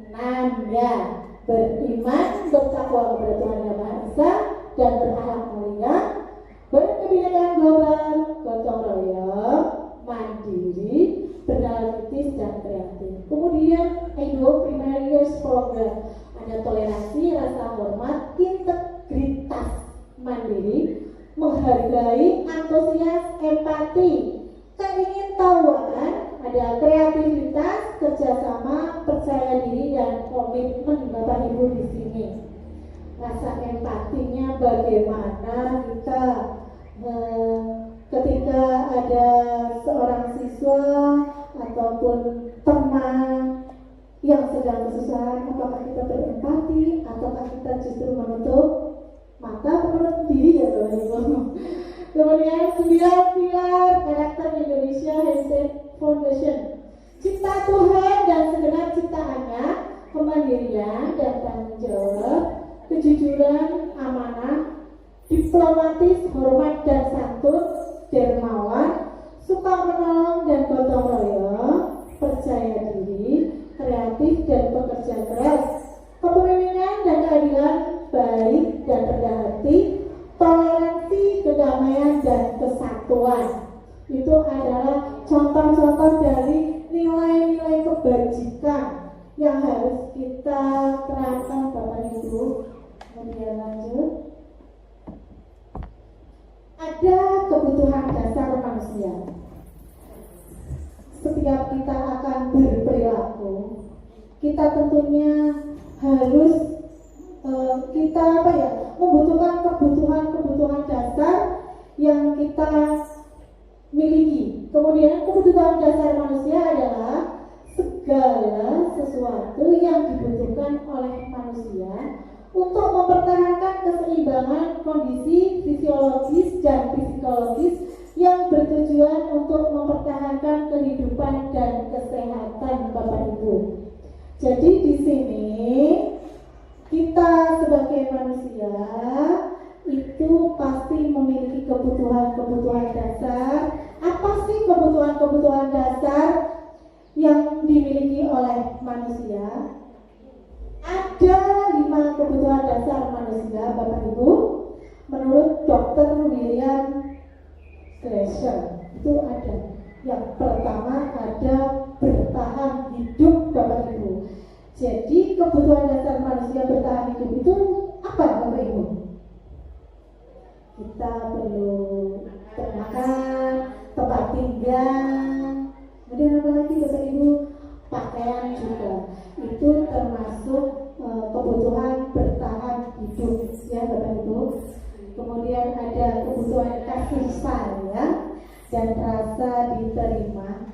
6 ya. Beriman, bertakwa kepada Tuhan Yang Maha Esa, dan berakhlak mulia, berkebinekaan global, gotong royong, mandiri, beranalitis dan kreatif. Kemudian Edo Primary Years Program, ada toleransi, rasa hormat, integritas, mandiri, menghargai, antusias, empati, keingintahuan, ada kreativitas, kerjasama, percaya diri, dan komitmen Bapak Ibu di sini. Rasa empatinya bagaimana kita ketika ada seorang siswa ataupun teman yang sedang kesusahan, apakah kita berempati ataukah kita justru menutup mata, menutup diri ya Bapak Ibu. Kemudian 9 pilar karakter Indonesia Heritage Foundation. Cipta Tuhan dan segenap ciptaannya, kemandirian dan tanggung jawab, kejujuran, amanah, diplomatis, hormat dan santun, dermawan, suka menolong dan gotong royong, percaya diri, kreatif dan pekerja keras, kepemimpinan dan keadilan, baik dan rendah hati, toleransi, kedamaian dan kesatuan. Itu adalah contoh-contoh dari nilai-nilai kebajikan yang harus kita terapkan Bapak Ibu. Kemudian lanjut, ada kebutuhan dasar manusia. Setiap kita akan berperilaku, kita tentunya harus membutuhkan kebutuhan dasar yang kita miliki. Kemudian kebutuhan dasar manusia adalah segala sesuatu yang dibutuhkan oleh manusia untuk mempertahankan keseimbangan kondisi fisiologis dan psikologis yang bertujuan untuk mempertahankan kehidupan dan kesehatan Bapak Ibu. Jadi di sini kita sebagai manusia itu pasti memiliki kebutuhan-kebutuhan dasar. Apa sih kebutuhan-kebutuhan dasar yang dimiliki oleh manusia? Ada 5 kebutuhan dasar manusia Bapak Ibu. Menurut Dr. William Glasser itu ada. Yang pertama ada bertahan hidup Bapak Ibu. Jadi kebutuhan dasar manusia bertahan hidup itu apa Bapak Ibu? Kita perlu makan, tempat tinggal, kemudian apa lagi Bapak Ibu? Pakaian juga. Itu termasuk kebutuhan bertahan hidup ya Bapak Ibu. Kemudian ada kebutuhan kasih sayang dan rasa diterima.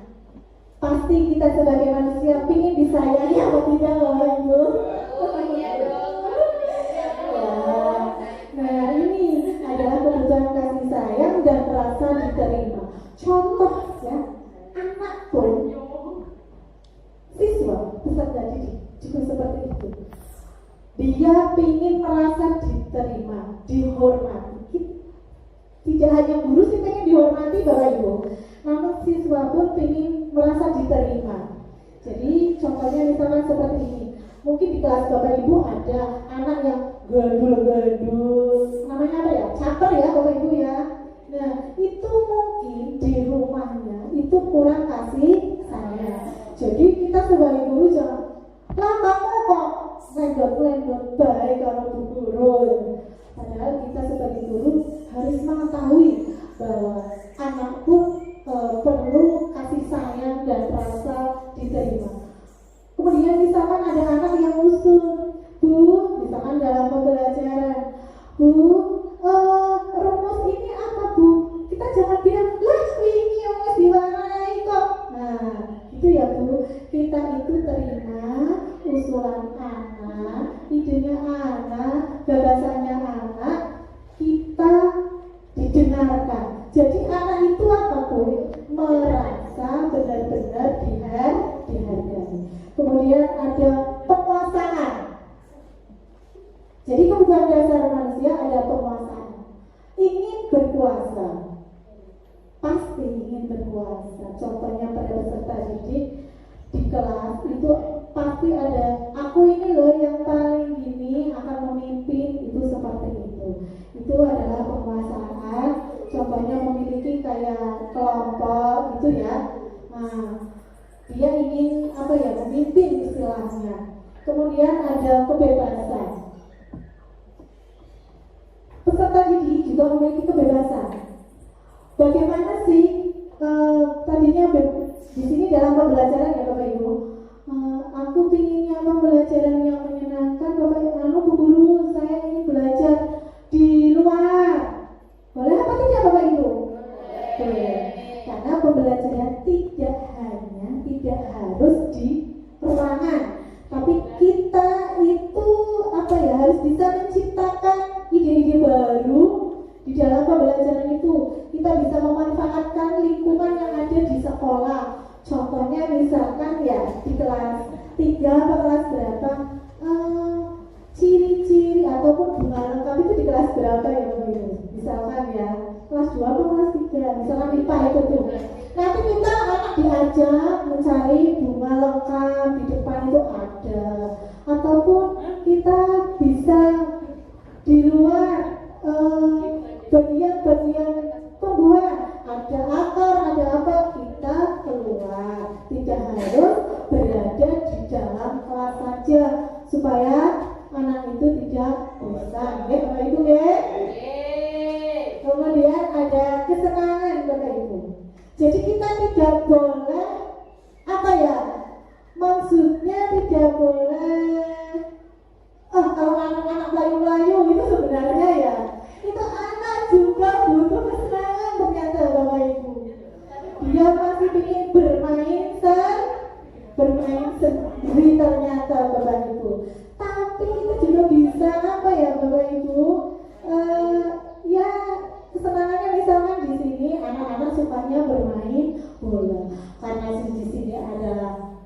Pasti kita sebagai manusia ingin disayangi apa tidak Bapak Ibu? Iya dong. Nah ini adalah kebutuhan kasih sayang dan rasa diterima. Contoh ya, anak pun siswa peserta didik juga seperti itu. Dia ingin merasa diterima, dihormati. Tidak hanya guru sih pengen dihormati Bapak Ibu. namun siswa pun ingin merasa diterima. Jadi contohnya misalkan seperti ini, mungkin di kelas Bapak Ibu ada anak yang gandul, namanya apa ya? Caper ya Bapak Ibu ya. Nah itu mungkin di rumahnya itu kurang kasih sayang. Jadi kita sebagai guru jangan, lah kamu kok lendot baik kalau Bu Guru. Padahal kita sebagai guru harus mengetahui bahwa anak pun perlu kasih sayang dan rasa diterima. Kemudian misalkan ada anak yang usul, Bu, misalkan dalam pembelajaran, Bu, rumus ini apa Bu? Kita jangan bilang, lah ini rumus diwarnai kok. Nah, itu ya Bu, kita itu terima usulan anak, idenya anak, gagasannya anak, kita didengarkan. Jadi anak itu apa Bu? Merasa benar-benar dihargai. Kemudian ada penguasaan. Jadi kebutuhan dasar manusia ada penguasaan. Ingin berkuasa, pasti ingin berkuasa. Contohnya pada peserta didik di kelas itu pasti ada, aku ini loh yang paling gini akan memimpin, itu seperti itu. Itu adalah penguasaan. Contohnya memiliki kayak kelompok gitu ya. Nah, dia ingin apa ya, memimpin istilahnya. Kemudian ada kebebasan. Peserta didik juga memiliki kebebasan. Bagaimana sih tadinya di sini dalam pembelajaran ya Bapak Ibu, aku pinginnya pembelajaran yang menyenangkan Bapak Ibu, Bu Guru, saya ingin belajar di luar. Boleh apa tidak Bapak Ibu? Boleh. Karena pembelajaran tidak harus di ruangan, tapi kita itu apa ya, harus bisa menciptakan ide-ide baru di dalam pembelajaran itu. Kita bisa memanfaatkan lingkungan yang ada di sekolah. Contohnya misalkan ya di kelas 3 atau kelas berapa, ciri-ciri ataupun bunga lengkap itu di kelas berapa ya Bapak Ibu? Misalkan ya kelas 2 atau kelas 3, misalkan IPA itu tuh. Nanti kita anak diajak mencari bunga lengkap di depan itu ada, ataupun kita bisa di luar bagian-bagian pembuahan, ada akar, ada apa, kita keluar, tidak harus berada di dalam kelas saja supaya anak itu tidak bosan, ya Bapak Ibu ya. Kemudian ada kesenangan Bapak Ibu. Jadi kita tidak boleh apa ya, maksudnya tidak boleh kalau anak-anak melayu-melayu itu sebenarnya ya, itu anak juga butuh kesenangan ternyata Bapak Ibu. Dia masih ingin bermain sendiri ternyata Bapak Ibu. Tapi kita juga bisa apa ya Bapak Ibu, ya kesenangannya misalkan di sini anak-anak sukanya bermain bola. Karena di sini adalah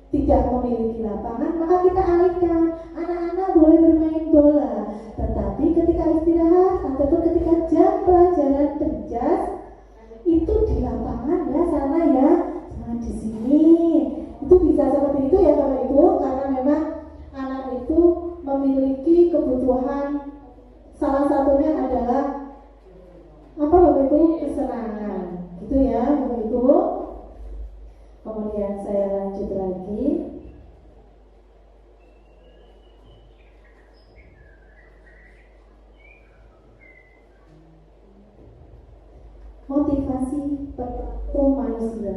tidak memiliki lapangan, maka kita alihkan anak-anak boleh bermain bola, tetapi ketika istirahat ataupun ketika jam pelajaran terjas itu di lapangan ya sana ya, jangan di sini. Itu bisa seperti itu ya Bapak Ibu, karena memang anak itu memiliki kebutuhan, salah satunya adalah apa Bapak Ibu? Kesenangan. Itu ya Bapak Ibu. Kemudian saya lanjut lagi. Motivasi perilaku manusia.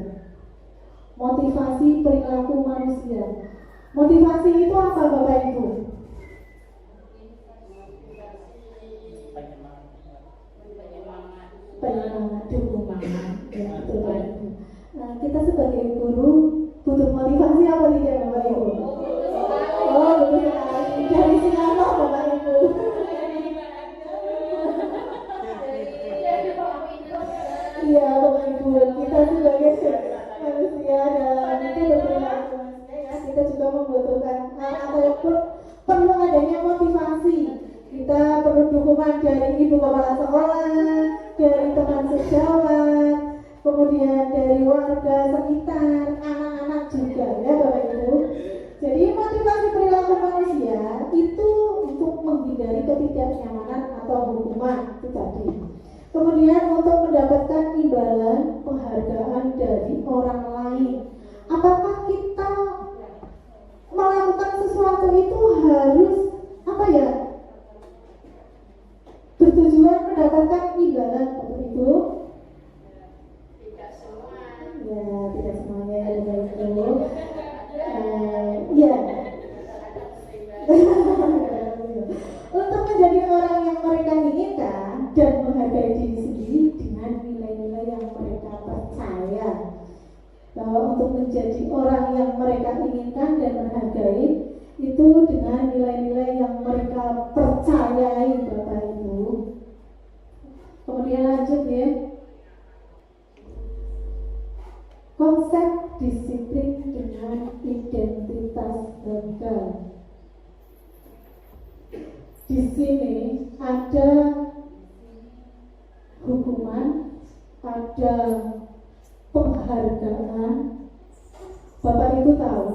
Motivasi perilaku manusia. Motivasi itu apa Bapak Ibu? Penyemangat, dukungan. Ya, betul Bapak Ibu. Nah, kita sebagai guru butuh motivasi apa tidak Bapak Ibu? Oh, betul sekali. Dari siapa Bapak Ibu? Iya Bapak Ibu, kita sebagai manusia dalam itu berperilaku manusia ya, kita juga membutuhkan ataupun perlu adanya motivasi. Kita perlu dukungan dari ibu kepala sekolah, dari teman sejawat, kemudian warga sekitar, anak-anak juga ya Bapak Ibu. Jadi motivasi perilaku manusia itu untuk menghindari ketidaknyamanan atau hukuman itu tadi. Kemudian untuk mendapatkan imbalan penghargaan dari orang lain. Apakah kita melakukan sesuatu itu harus bertujuan mendapatkan imbalan Bapak Ibu? Tidak semua. Ya, tidak semuanya ya Bapak Ibu. Ya. Untuk menjadi orang yang mereka inginkan dan menghargai diri sendiri dengan nilai-nilai yang mereka percaya. Bahwa untuk menjadi orang yang mereka inginkan dan menghargai itu dengan nilai-nilai yang mereka percayai Bapak Ibu. Kemudian lanjut ya. Konsep disiplin dengan identitas gagal. Di sini ada hukuman, ada penghargaan. Bapak Ibu tahu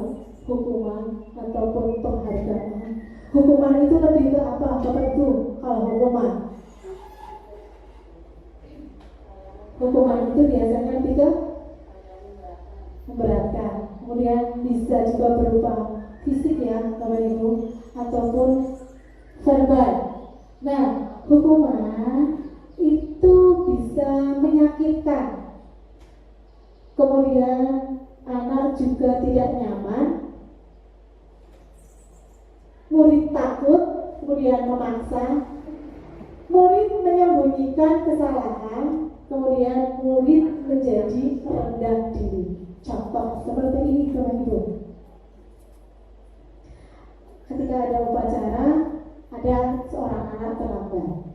hukuman ataupun penghargaan. Hukuman itu lebih ke apa Bapak Ibu? Kalau hukuman itu biasanya lebih ke memberatkan. Kemudian bisa juga berupa fisik ya Bapak Ibu, ataupun verbal. Nah, hukuman itu bisa menyakitkan. Kemudian anak juga tidak nyaman, murid takut, kemudian memaksa, murid menyembunyikan kesalahan, kemudian murid menjadi rendah diri. Contoh seperti ini Bapak Ibu. Ketika ada upacara, ada seorang anak terlambat.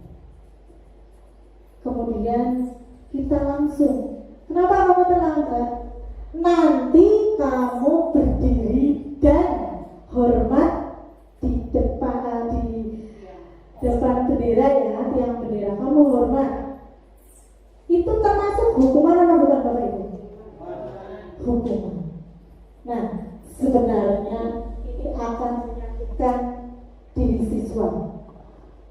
Kemudian kita langsung, kenapa kamu terlambat? Nanti kamu berdiri dan hormat di depan bendera ya, tiang bendera. Kamu hormat. Itu termasuk hukuman atau bukan Bapak Ibu? Hukuman. Nah, sebenarnya ini akan menyakitkan diri siswa.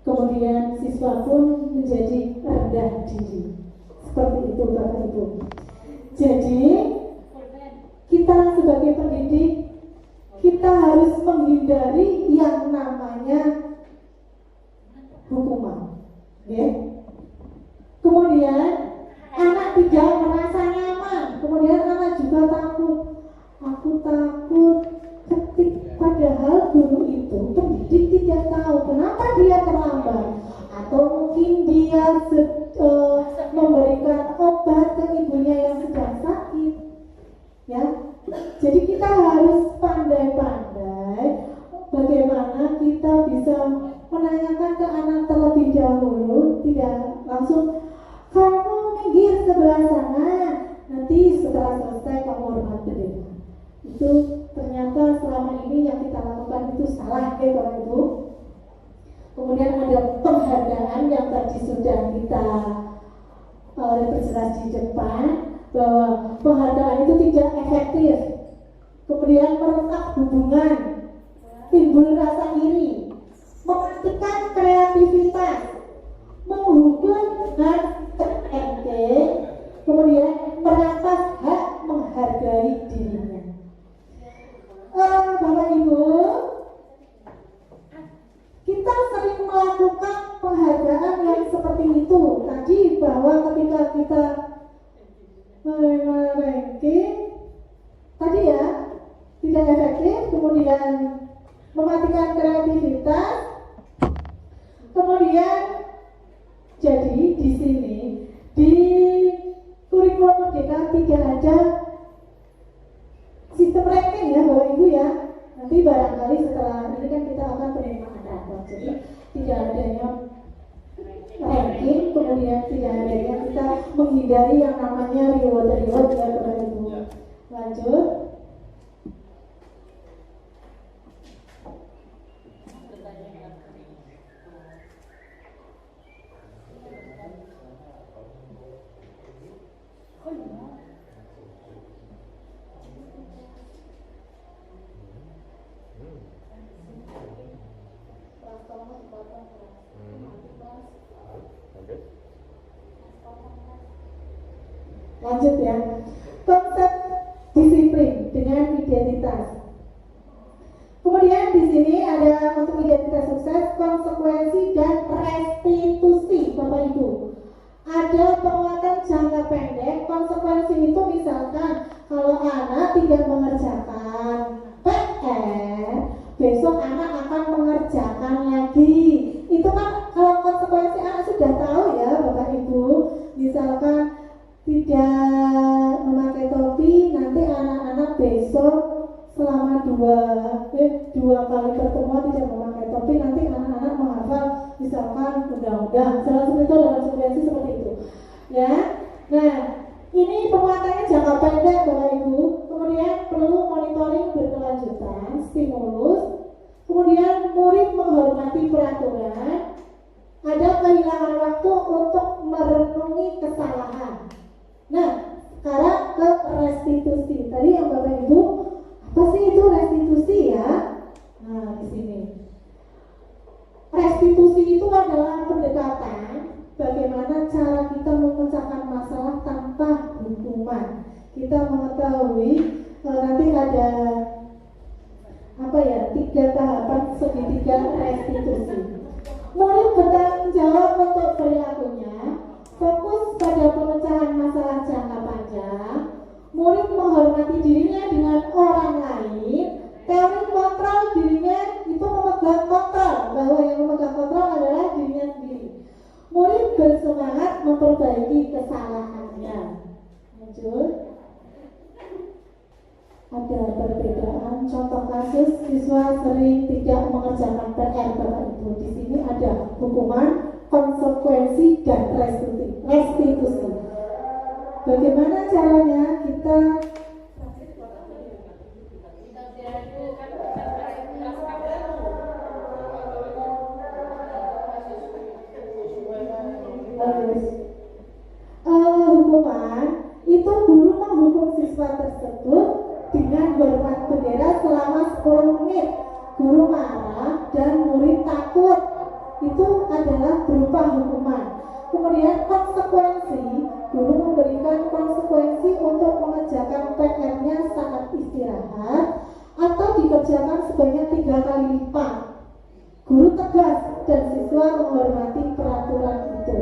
Kemudian siswa pun menjadi rendah diri. Seperti itu Bapak Ibu. Jadi kita sebagai pendidik, kita harus menghindari yang namanya hukuman. Ya. Kemudian anak tidak merasa nyaman. Kemudian anak juga takut. Aku takut. Padahal guru itu, pendidik tidak tahu kenapa dia terlambat, atau mungkin dia memberikan obat ke ibunya yang sedang sakit. Ya, jadi kita harus pandai-pandai bagaimana kita bisa menanyakan ke anak terlebih dahulu, tidak langsung kamu minggir sebelah sana, nanti setelah selesai kamu hormat bendera. Itu ternyata selama ini yang kita lakukan itu salah ya Bapak Ibu. Kemudian ada penghargaan yang tadi sudah kita perjelas di depan, bahwa penghargaan itu tidak efektif. Kemudian merusak hubungan, timbul rasa iri, mematikan kreativitas, menghukum dengan kemudian merampas hak menghargai dirinya. Bapak Ibu, kita sering melakukan penghargaan yang seperti itu tadi, bahwa ketika kita ranking tadi ya tidak efektif, kemudian mematikan kreativitas. Kemudian jadi di sini di kurikulum Merdeka tidak ada sistem ranking ya Bapak Ibu ya. Nanti barangkali setelah ini kan kita akan penerimaan rapor, jadi tidak adanya ranking, kemudian tidak adanya kita menghindari yang namanya reward ya Bapak Ibu. Lanjut. Lanjut ya. Konsep disiplin dengan identitas. Kemudian di sini ada untuk identitas sukses, konsekuensi dan restitusi, Bapak Ibu. Ada penguatan jangka pendek. Konsekuensi itu misalkan kalau anak tidak mengerjakan PR, besok anak akan mengerjakan lagi. Itu kan kalau konsekuensi anak sudah tahu ya Bapak Ibu. Misalkan tidak memakai topi, nanti anak-anak besok selama dua kali pertemuan tidak memakai topi, nanti anak-anak menghafal misalkan undang-undang, salah satu itu dalam konsekuensi seperti itu ya. Nah, ini penguatannya jangka pendek Bapak Ibu. Kemudian perlu monitoring berkelanjutan, stimulus. Kemudian murid menghormati peraturan. Ada kehilangan waktu untuk merenungi kesalahan. Nah, sekarang ke restitusi. Tadi yang Bapak Ibu, apa sih itu restitusi ya? Nah, di sini. Restitusi itu adalah pendekatan bagaimana cara kita memecahkan masalah tanpa hukuman. Kita mengetahui nanti ada apa ya, 3 tahapan segitiga restitusi. Murid bertanggung jawab untuk perilakunya, fokus pada pemecahan masalah jangka panjang. Murid menghormati dirinya dengan orang lain. Teori kontrol dirinya itu memegang kontrol, bahwa yang memegang kontrol adalah dirinya sendiri. Murid bersemangat memperbaiki kesalahannya. Muncul ada perbedaan. Contoh kasus, siswa sering tidak mengerjakan PR Bapak Ibu. Di sini ada hukuman, konsekuensi, dan restitusi. Bagaimana caranya kita hukuman itu guru menghukum siswa tersebut dengan hormat bendera selama 10 menit. Guru marah dan murid takut, itu adalah berupa hukuman. Kemudian konsekuensi, guru memberikan konsekuensi untuk mengerjakan PR-nya saat istirahat atau dikerjakan sebanyak 3 kali lipat. Guru tegas dan siswa menghormati peraturan itu.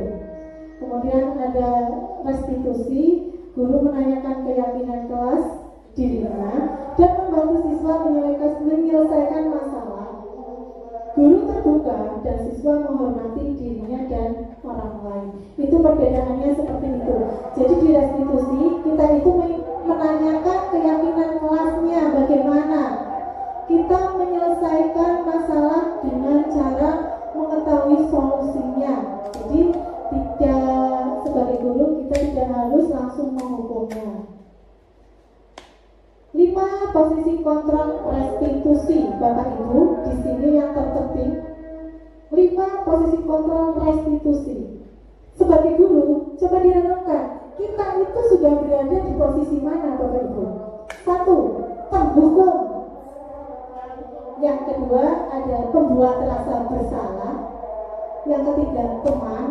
Kemudian ada restitusi, guru menanyakan keyakinan kelas dirinya dan membantu siswa menyelesaikan masalah. Guru terbuka dan siswa menghormati dirinya dan orang lain. Itu perbedaannya seperti itu. Jadi di restitusi kita itu menanyakan keyakinan kelasnya bagaimana. Kita menyelesaikan masalah dengan cara mengetahui solusinya. Jadi tidak, sebagai guru kita tidak harus langsung menghukumnya. 5 posisi kontrol restitusi Bapak Ibu, di sini yang terpenting 5 posisi kontrol restitusi. Sebagai guru, coba direnungkan, kita itu sudah berada di posisi mana Bapak Ibu? 1, penghukum. Yang kedua ada pembuat rasa bersalah. Yang ketiga teman,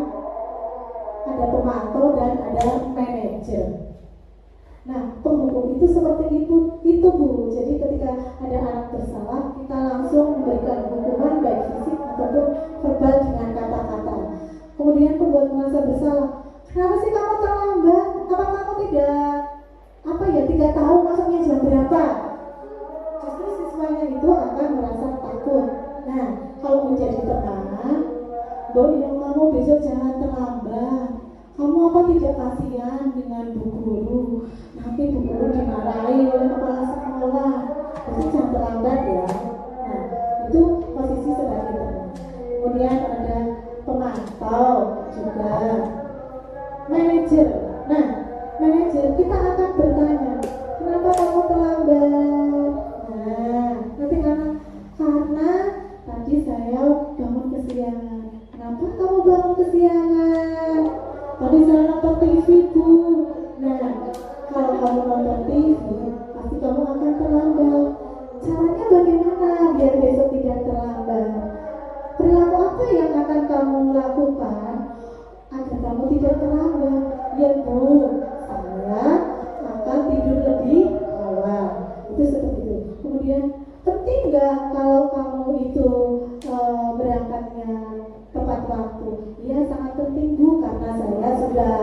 ada pemantau dan ada manajer. Nah, penghukum itu seperti itu Bu. Jadi ketika ada anak bersalah, kita langsung memberikan hukuman baik fisik ataupun verbal dengan kata-kata. Kemudian pembuat merasa bersalah, kenapa sih kamu terlambat? Apa kamu tidak tahu masuknya jam berapa? Justru siswanya itu akan merasa takut. Nah, kalau menjadi teman, bahwa kamu besok jangan terlambat. Kamu apa tidak kasihan dengan Bu Guru? Nanti Bu Guru dimarahi oleh kepala sekolah. Jadi jangan terlambat ya. Nah, itu posisi sebagai teman. Kemudian ada pemantau juga. Manajer. Nah, manajer kita akan bertanya, kenapa kamu terlambat? Nah, nanti karena tadi saya bangun kesiangan. Kenapa kamu bangun kesiangan? Tadi saya nonton TV Bu. Nah, kalau kamu nonton TV, pasti kamu akan terlambat. Caranya bagaimana biar besok tidak terlambat? Perilaku apa yang akan kamu lakukan agar kamu tidak terlambat? Ya Bu, saya karena saya sudah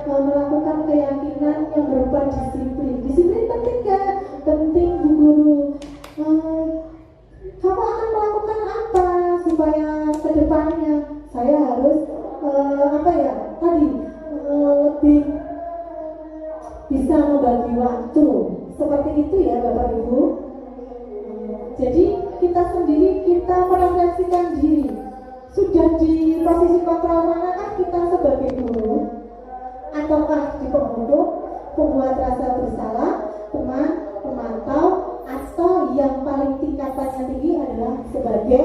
melakukan keyakinan yang berupa disiplin. Disiplin penting gak? Penting Bu Guru. Kamu akan melakukan apa supaya kedepannya saya harus lebih bisa membagi waktu seperti itu ya Bapak Ibu. Jadi kita sendiri kita merefleksikan diri, sudah di posisi kontrol manakah kita sebagai guru, ataukah di pembentuk, pembuat rasa bersalah, teman, pemantau, atau yang paling tingkatannya tinggi adalah sebagai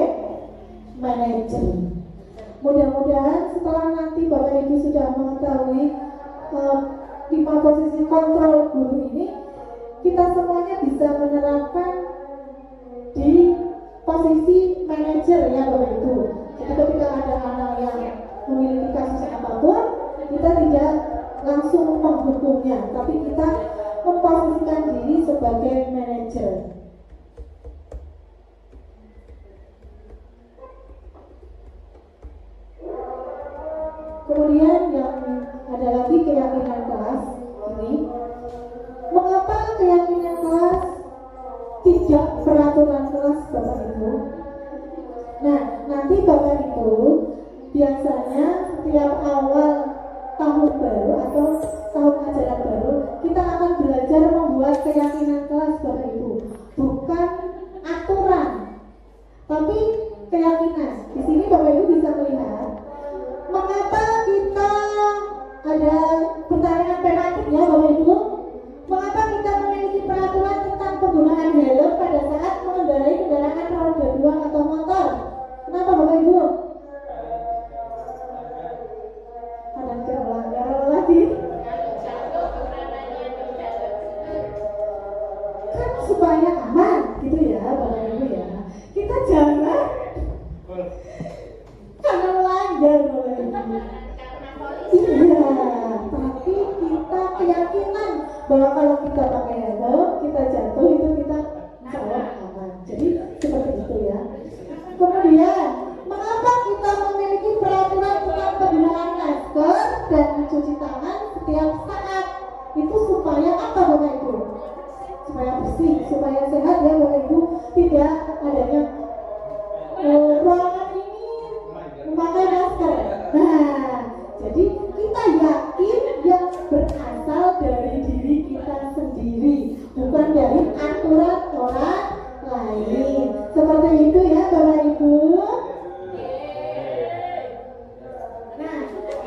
manajer. Mudah-mudahan setelah nanti Bapak Ibu sudah mengetahui 5 posisi kontrol guru ini, kita semuanya bisa menerapkan di posisi manajer ya Bapak Ibu. Jadi ketika ada anak yang memiliki kasus apapun, kita tidak langsung menghukumnya, tapi kita memposisikan diri sebagai manajer. Kemudian yang ada lagi keyakinan kelas ini. Mengapa keyakinan kelas tidak peraturan kelas Bapak Ibu? Nah, nanti Bapak Ibu biasanya setiap awal tahun baru atau tahun ajaran baru kita akan belajar membuat keyakinan kelas Bapak Ibu, bukan aturan, tapi keyakinan. Di sini Bapak Ibu bisa melihat mengapa kita ada pertanyaan tematik ya Bapak Ibu. Mengapa kita memiliki peraturan tentang penggunaan helm pada saat mengendarai kendaraan roda 2 atau motor? Kenapa Bapak Ibu? Ada melanggar lagi. Kan supaya aman gitu ya Bapak Ibu ya. Kita jangan karena melanggar Bapak Ibu. Iya, tapi kita keyakinan bahwa kalau kita pakai helm, kita jatuh itu kita salah aman. Jadi seperti itu ya. Kemudian, mengapa kita memiliki peraturan tentang penggunaan masker dan mencuci tangan setiap saat? Itu supaya apa Bapak Ibu? Supaya bersih, supaya sehat ya Bapak Ibu. Tidak adanya ruangan ini memakai masker. Nah, jadi kita yakin yang berasal dari diri kita sendiri, bukan dari aturan orang lain. Seperti itu ya Bapak Ibu. Nah,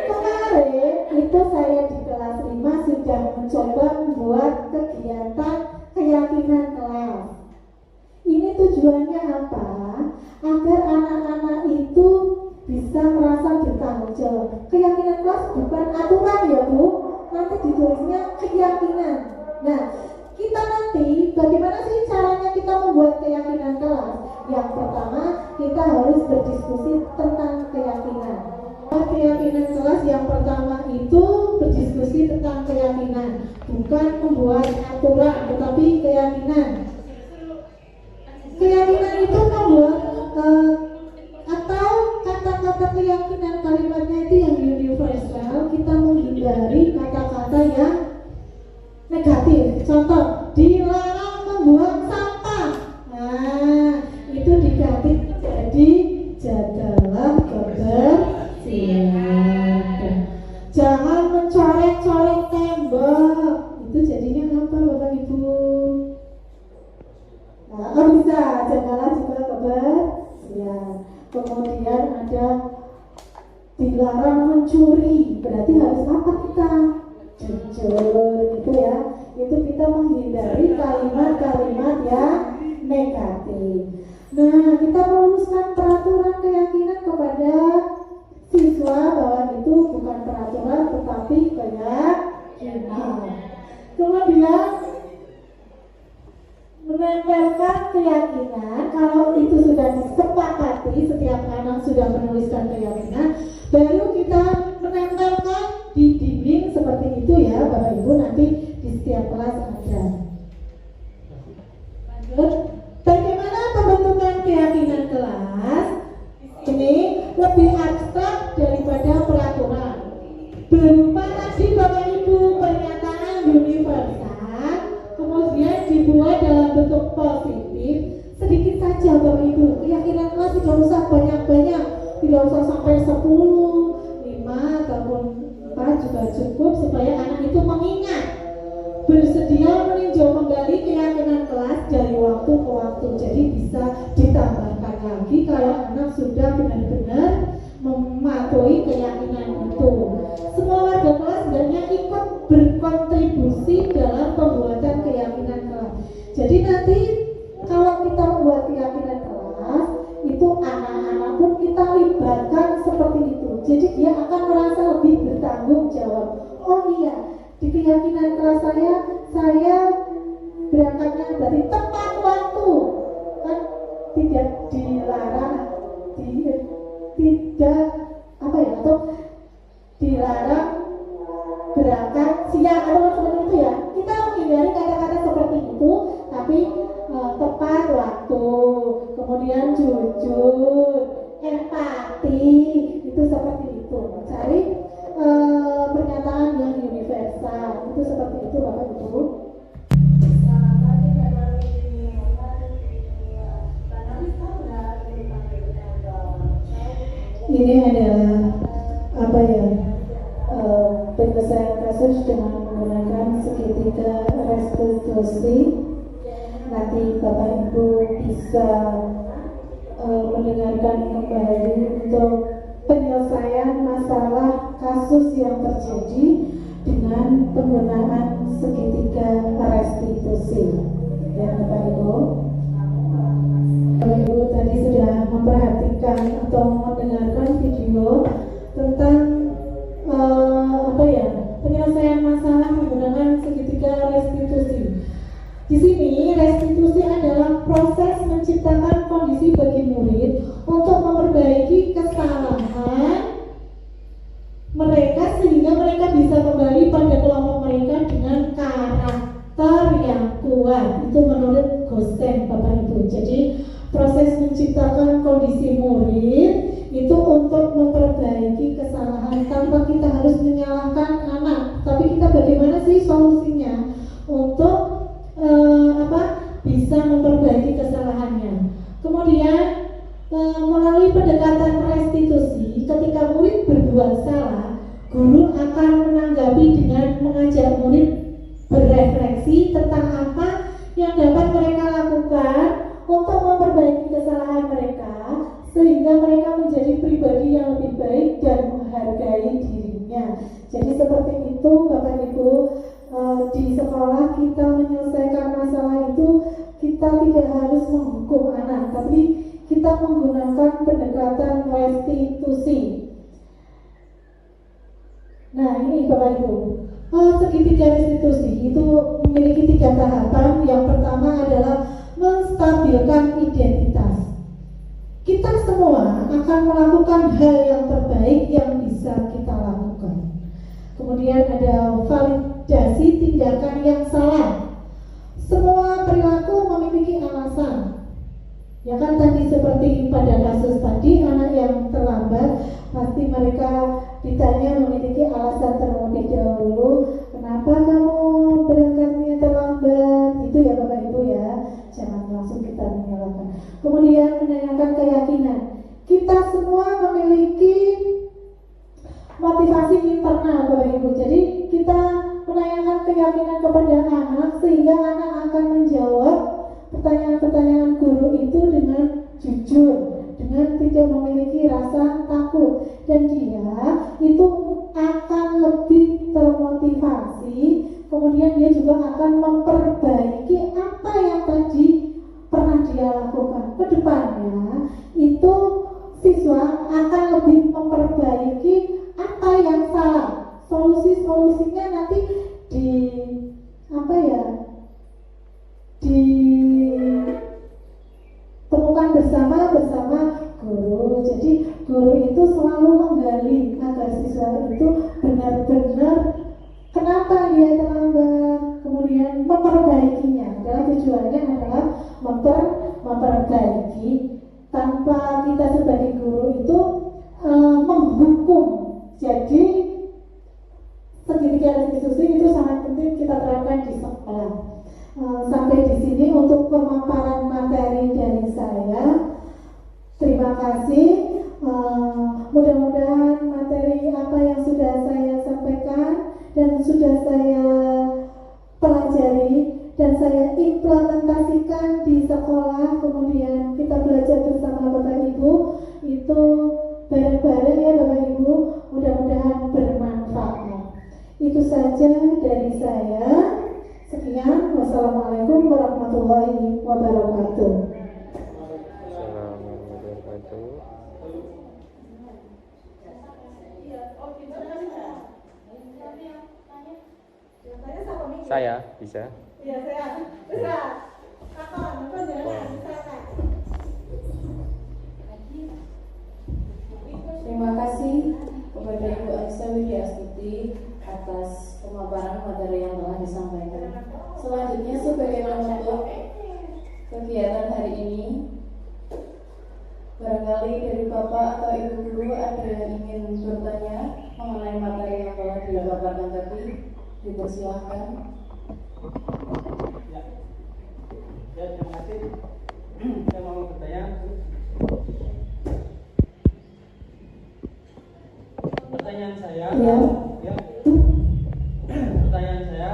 kemarin itu saya di kelas 5 sudah mencoba membuat kegiatan keyakinan kelas. Ini tujuannya apa? Agar anak-anak itu bisa merasa bertanggung jawab. Keyakinan kelas bukan aturan ya Bu, nanti ditulisnya keyakinan. Nah, kita nanti bagaimana sih caranya kita membuat keyakinan kelas? Yang pertama, kita harus berdiskusi tentang keyakinan. Keyakinan kelas yang pertama itu berdiskusi tentang keyakinan, bukan membuat aturan, tetapi keyakinan. Keyakinan itu membuat atau kata-kata keyakinan kalimatnya itu yang universal. Kita menghindari kata-kata yang negatif. Contoh, dilarang membuang sampah. Nah, itu diganti jadi jagalah kebersihan. Jangan mencorek-corek tembok. Itu jadinya apa Bapak Ibu? Nah, bisa jagalah juga kebersihan. Kemudian ada dilarang mencuri, berarti harus apa kita? Jujur gitu ya. Itu kita menghindari kalimat-kalimat yang negatif. Nah, kita merumuskan peraturan keyakinan kepada siswa bahwa itu bukan peraturan tetapi keyakinan. Kemudian menempelkan keyakinan. Kalau itu sudah disepakati, setiap anak sudah menuliskan keyakinan, baru kita menempelkan di dinding seperti itu ya Bapak Ibu, nanti di setiap kelas ada. Lanjut, bagaimana pembentukan keyakinan kelas? Ini lebih abstrak daripada peraturan cukup supaya anak itu mengingat, bersedia meninjau kembali keyakinan kelas dari waktu ke waktu. Jadi bisa ditambahkan lagi kalau anak sudah benar-benar mematuhi keyakinan itu. Semua warga kelas sebenarnya ikut berkontribusi dalam pembuatan keyakinan kelas. Jadi nanti kalau kita membuat keyakinan kelas, itu anak-anak pun kita libatkan seperti itu. Jadi dia akan merasa lebih bertanggung jawab. Oh iya, di keyakinan kelas saya berangkatnya berarti tepat waktu, kan tidak dilarang, tidak apa ya, atau dilarang berangkat siang atau seperti itu ya. Kita menghindari kata-kata seperti itu, tapi tepat waktu, kemudian jujur, empati, itu seperti itu. Cari pernyataan yang universal, itu seperti itu Bapak Ibu. Ini adalah apa ya, penyelesaian kasus dengan menggunakan segitiga restitusi. Nanti Bapak Ibu bisa mendengarkan kembali untuk penyelesaian masalah kasus yang terjadi dengan penggunaan segitiga restitusi. Ya Bapak Ibu. Bapak Ibu tadi sudah memperhatikan atau mendengarkan video tentang penyelesaian masalah menggunakan segitiga restitusi. Di sini restitusi adalah proses menciptakan kondisi bagi murid untuk memperbaiki kesalahan mereka sehingga mereka bisa kembali pada kelompok mereka dengan karakter yang kuat. Itu menurut Gosen Bapak Ibu. Jadi proses menciptakan kondisi murid itu untuk memperbaiki kesalahan tanpa kita harus menyalahkan anak. Tapi kita bagaimana sih solusinya untuk bisa memperbaiki kesalahannya. Kemudian melalui pendekatan restitusi, ketika murid berbuat salah, guru akan menanggapi dengan mengajak murid berefleksi tentang apa yang dapat mereka lakukan untuk memperbaiki kesalahan mereka sehingga mereka menjadi pribadi yang lebih baik dan menghargai dirinya. Jadi seperti itu Bapak Ibu. Di sekolah kita menyelesaikan masalah itu, kita tidak harus menghukum anak, tapi kita menggunakan pendekatan restitusi. Nah ini Bapak Ibu, segitiga restitusi itu memiliki 3 tahapan. Yang pertama adalah menstabilkan identitas. Kita semua akan melakukan hal yang terbaik yang bisa kita lakukan. Kemudian ada validasi tindakan yang salah. Semua perilaku memiliki alasan. Ya kan tadi seperti pada kasus tadi, anak yang terlambat pasti mereka ditanya memiliki alasan terlebih dahulu. Kenapa kamu berangkatnya terlambat? Itu ya Bapak Ibu ya. Jangan langsung kita menyalahkan. Kemudian menanyakan keyakinan. Kita semua memiliki motivasi internal Bapak Ibu. Jadi kita menanyakan keyakinan kepada anak sehingga anak akan menjawab pertanyaan-pertanyaan guru itu dengan jujur, dengan tidak memiliki rasa takut, dan dia itu akan lebih termotivasi. Kemudian dia juga akan memperbaiki apa yang tadi pernah dia lakukan. Kedepannya itu siswa akan lebih memperbaiki apa yang salah. Solusi-solusinya nanti ditemukan bersama guru. Jadi guru itu selalu menggali agar siswa itu benar-benar kenapa dia terlambat, kemudian memperbaikinya. Adalah tujuannya adalah memperbaiki, tanpa kita sebagai guru itu menghukum. Jadi segitiga restitusi itu sangat penting kita terapkan di sekolah. Sampai di sini untuk pemaparan materi dari saya. Terima kasih. Mudah-mudahan materi apa yang sudah saya sampaikan sudah saya pelajari dan saya implementasikan di sekolah, kemudian kita belajar bersama Bapak Ibu, itu bareng-bareng ya Bapak Ibu, mudah-mudahan bermanfaat. Itu saja dari saya. Sekian, wassalamualaikum warahmatullahi wabarakatuh. Saya bisa. Iya, saya bisa. Terima kasih kepada Ibu Aisyah Widya Astuti atas pemaparan materi yang telah disampaikan. Selanjutnya sebagai penutup kegiatan hari ini, barangkali dari Bapak atau Ibu guru ada yang ingin bertanya mengenai materi yang telah dipaparkan tadi, dipersilahkan. Ya, terima kasih. Saya mau bertanya. Pertanyaan saya, ya. Pertanyaan saya,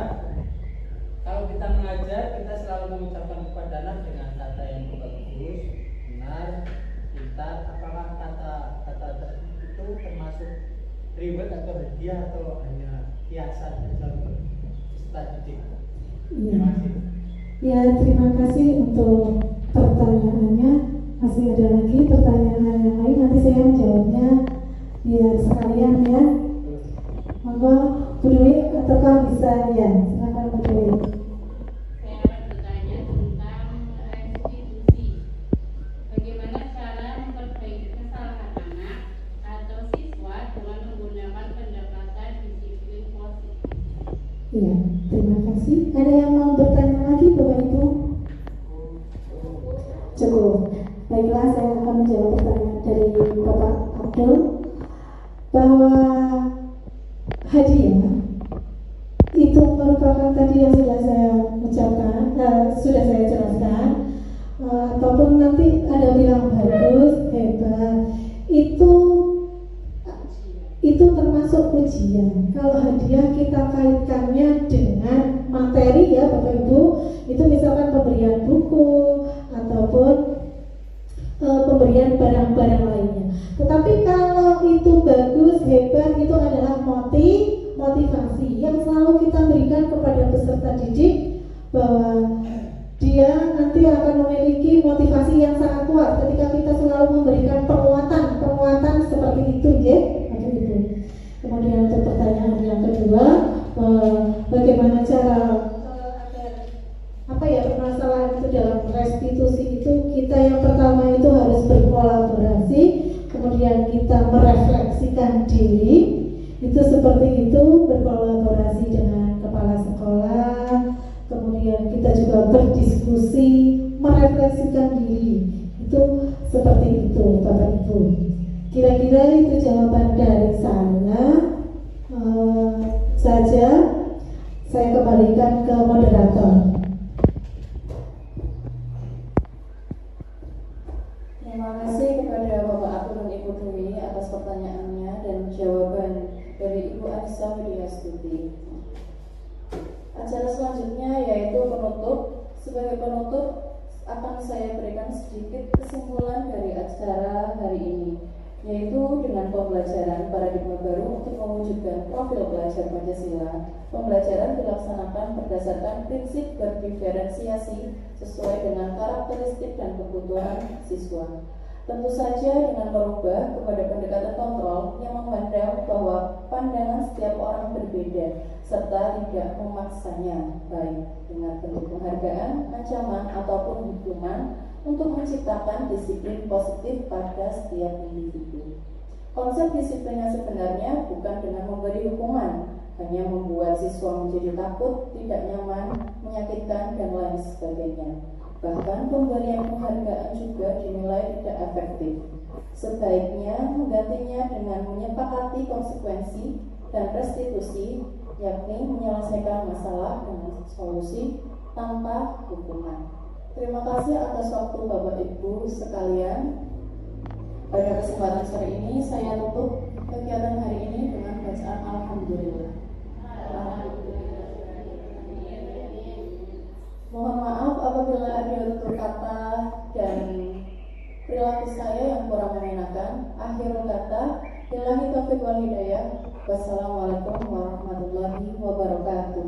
kalau kita mengajar, kita selalu mengucapkan kepada anak dengan kata yang bagus, benar, pintar. Apakah kata itu termasuk reward atau hadiah atau hanya kiasan dalam peserta didik? Terima kasih. Ya, terima kasih untuk pertanyaannya. Masih ada lagi pertanyaan yang lain, nanti saya menjawabnya biar sekalian ya. Monggo Bu Dwi ataukah bisa ya, silakan Bu Dwi. Saya bertanya tentang restitusi. Bagaimana cara memperbaiki kesalahan anak atau siswa dengan menggunakan pendekatan disiplin positif? Iya, terima kasih. Ada yang mau bertanya lagi Bapak Ibu? Cukup. Baiklah, saya akan menjawab pertanyaan dari Bapak Abdul, bahwa hadiah itu merupakan tadi yang sudah saya ucapkan, sudah saya jelaskan, ataupun nanti ada bilang bagus, hebat, itu termasuk ujian. Kalau hadiah kita kaitkannya dengan materi ya Bapak Ibu, itu misalkan pemberian buku ataupun pemberian barang-barang lainnya. Tetapi kalau itu bagus, hebat, itu adalah motivasi yang selalu kita berikan kepada peserta didik, bahwa dia nanti akan memiliki motivasi yang sangat kuat ketika kita selalu memberikan penguatan seperti itu ya. Kemudian untuk pertanyaan yang kedua, bagaimana cara permasalahan itu dalam restitusi itu, kita yang pertama itu harus berkolaborasi, kemudian kita merefleksikan diri, itu seperti itu, berkolaborasi dengan kepala sekolah, kemudian kita juga berdiskusi, merefleksikan diri, itu seperti itu Bapak Ibu. Kira-kira itu jawaban dari saya saja. Saya kembalikan ke moderator. Terima kasih kepada Bapak Abdul dan Ibu Dwi atas pertanyaannya dan jawaban dari Ibu Aisyah Widya Astuti. Acara selanjutnya yaitu penutup. Sebagai penutup akan saya berikan sedikit kesimpulan dari acara hari ini, yaitu dengan pembelajaran paradigma baru untuk mewujudkan profil pelajar Pancasila. Pembelajaran dilaksanakan berdasarkan prinsip berdiferensiasi sesuai dengan karakteristik dan kebutuhan siswa. Tentu saja dengan merubah kepada pendekatan kontrol yang memandang bahwa pandangan setiap orang berbeda serta tidak memaksanya, baik dengan bentuk penghargaan, ancaman, ataupun hukuman, untuk menciptakan disiplin positif pada setiap individu. Konsep disiplin yang sebenarnya bukan dengan memberi hukuman, hanya membuat siswa menjadi takut, tidak nyaman, menyakitkan, dan lain sebagainya. Bahkan pemberian penghargaan juga dinilai tidak efektif. Sebaiknya menggantinya dengan menyepakati konsekuensi dan restitusi, yakni menyelesaikan masalah dengan solusi tanpa hukuman. Terima kasih atas waktu Bapak Ibu sekalian. Pada kesempatan sore ini saya tutup kegiatan hari ini dengan bacaan Alhamdulillah. Wassalamualaikum warahmatullahi wabarakatuh.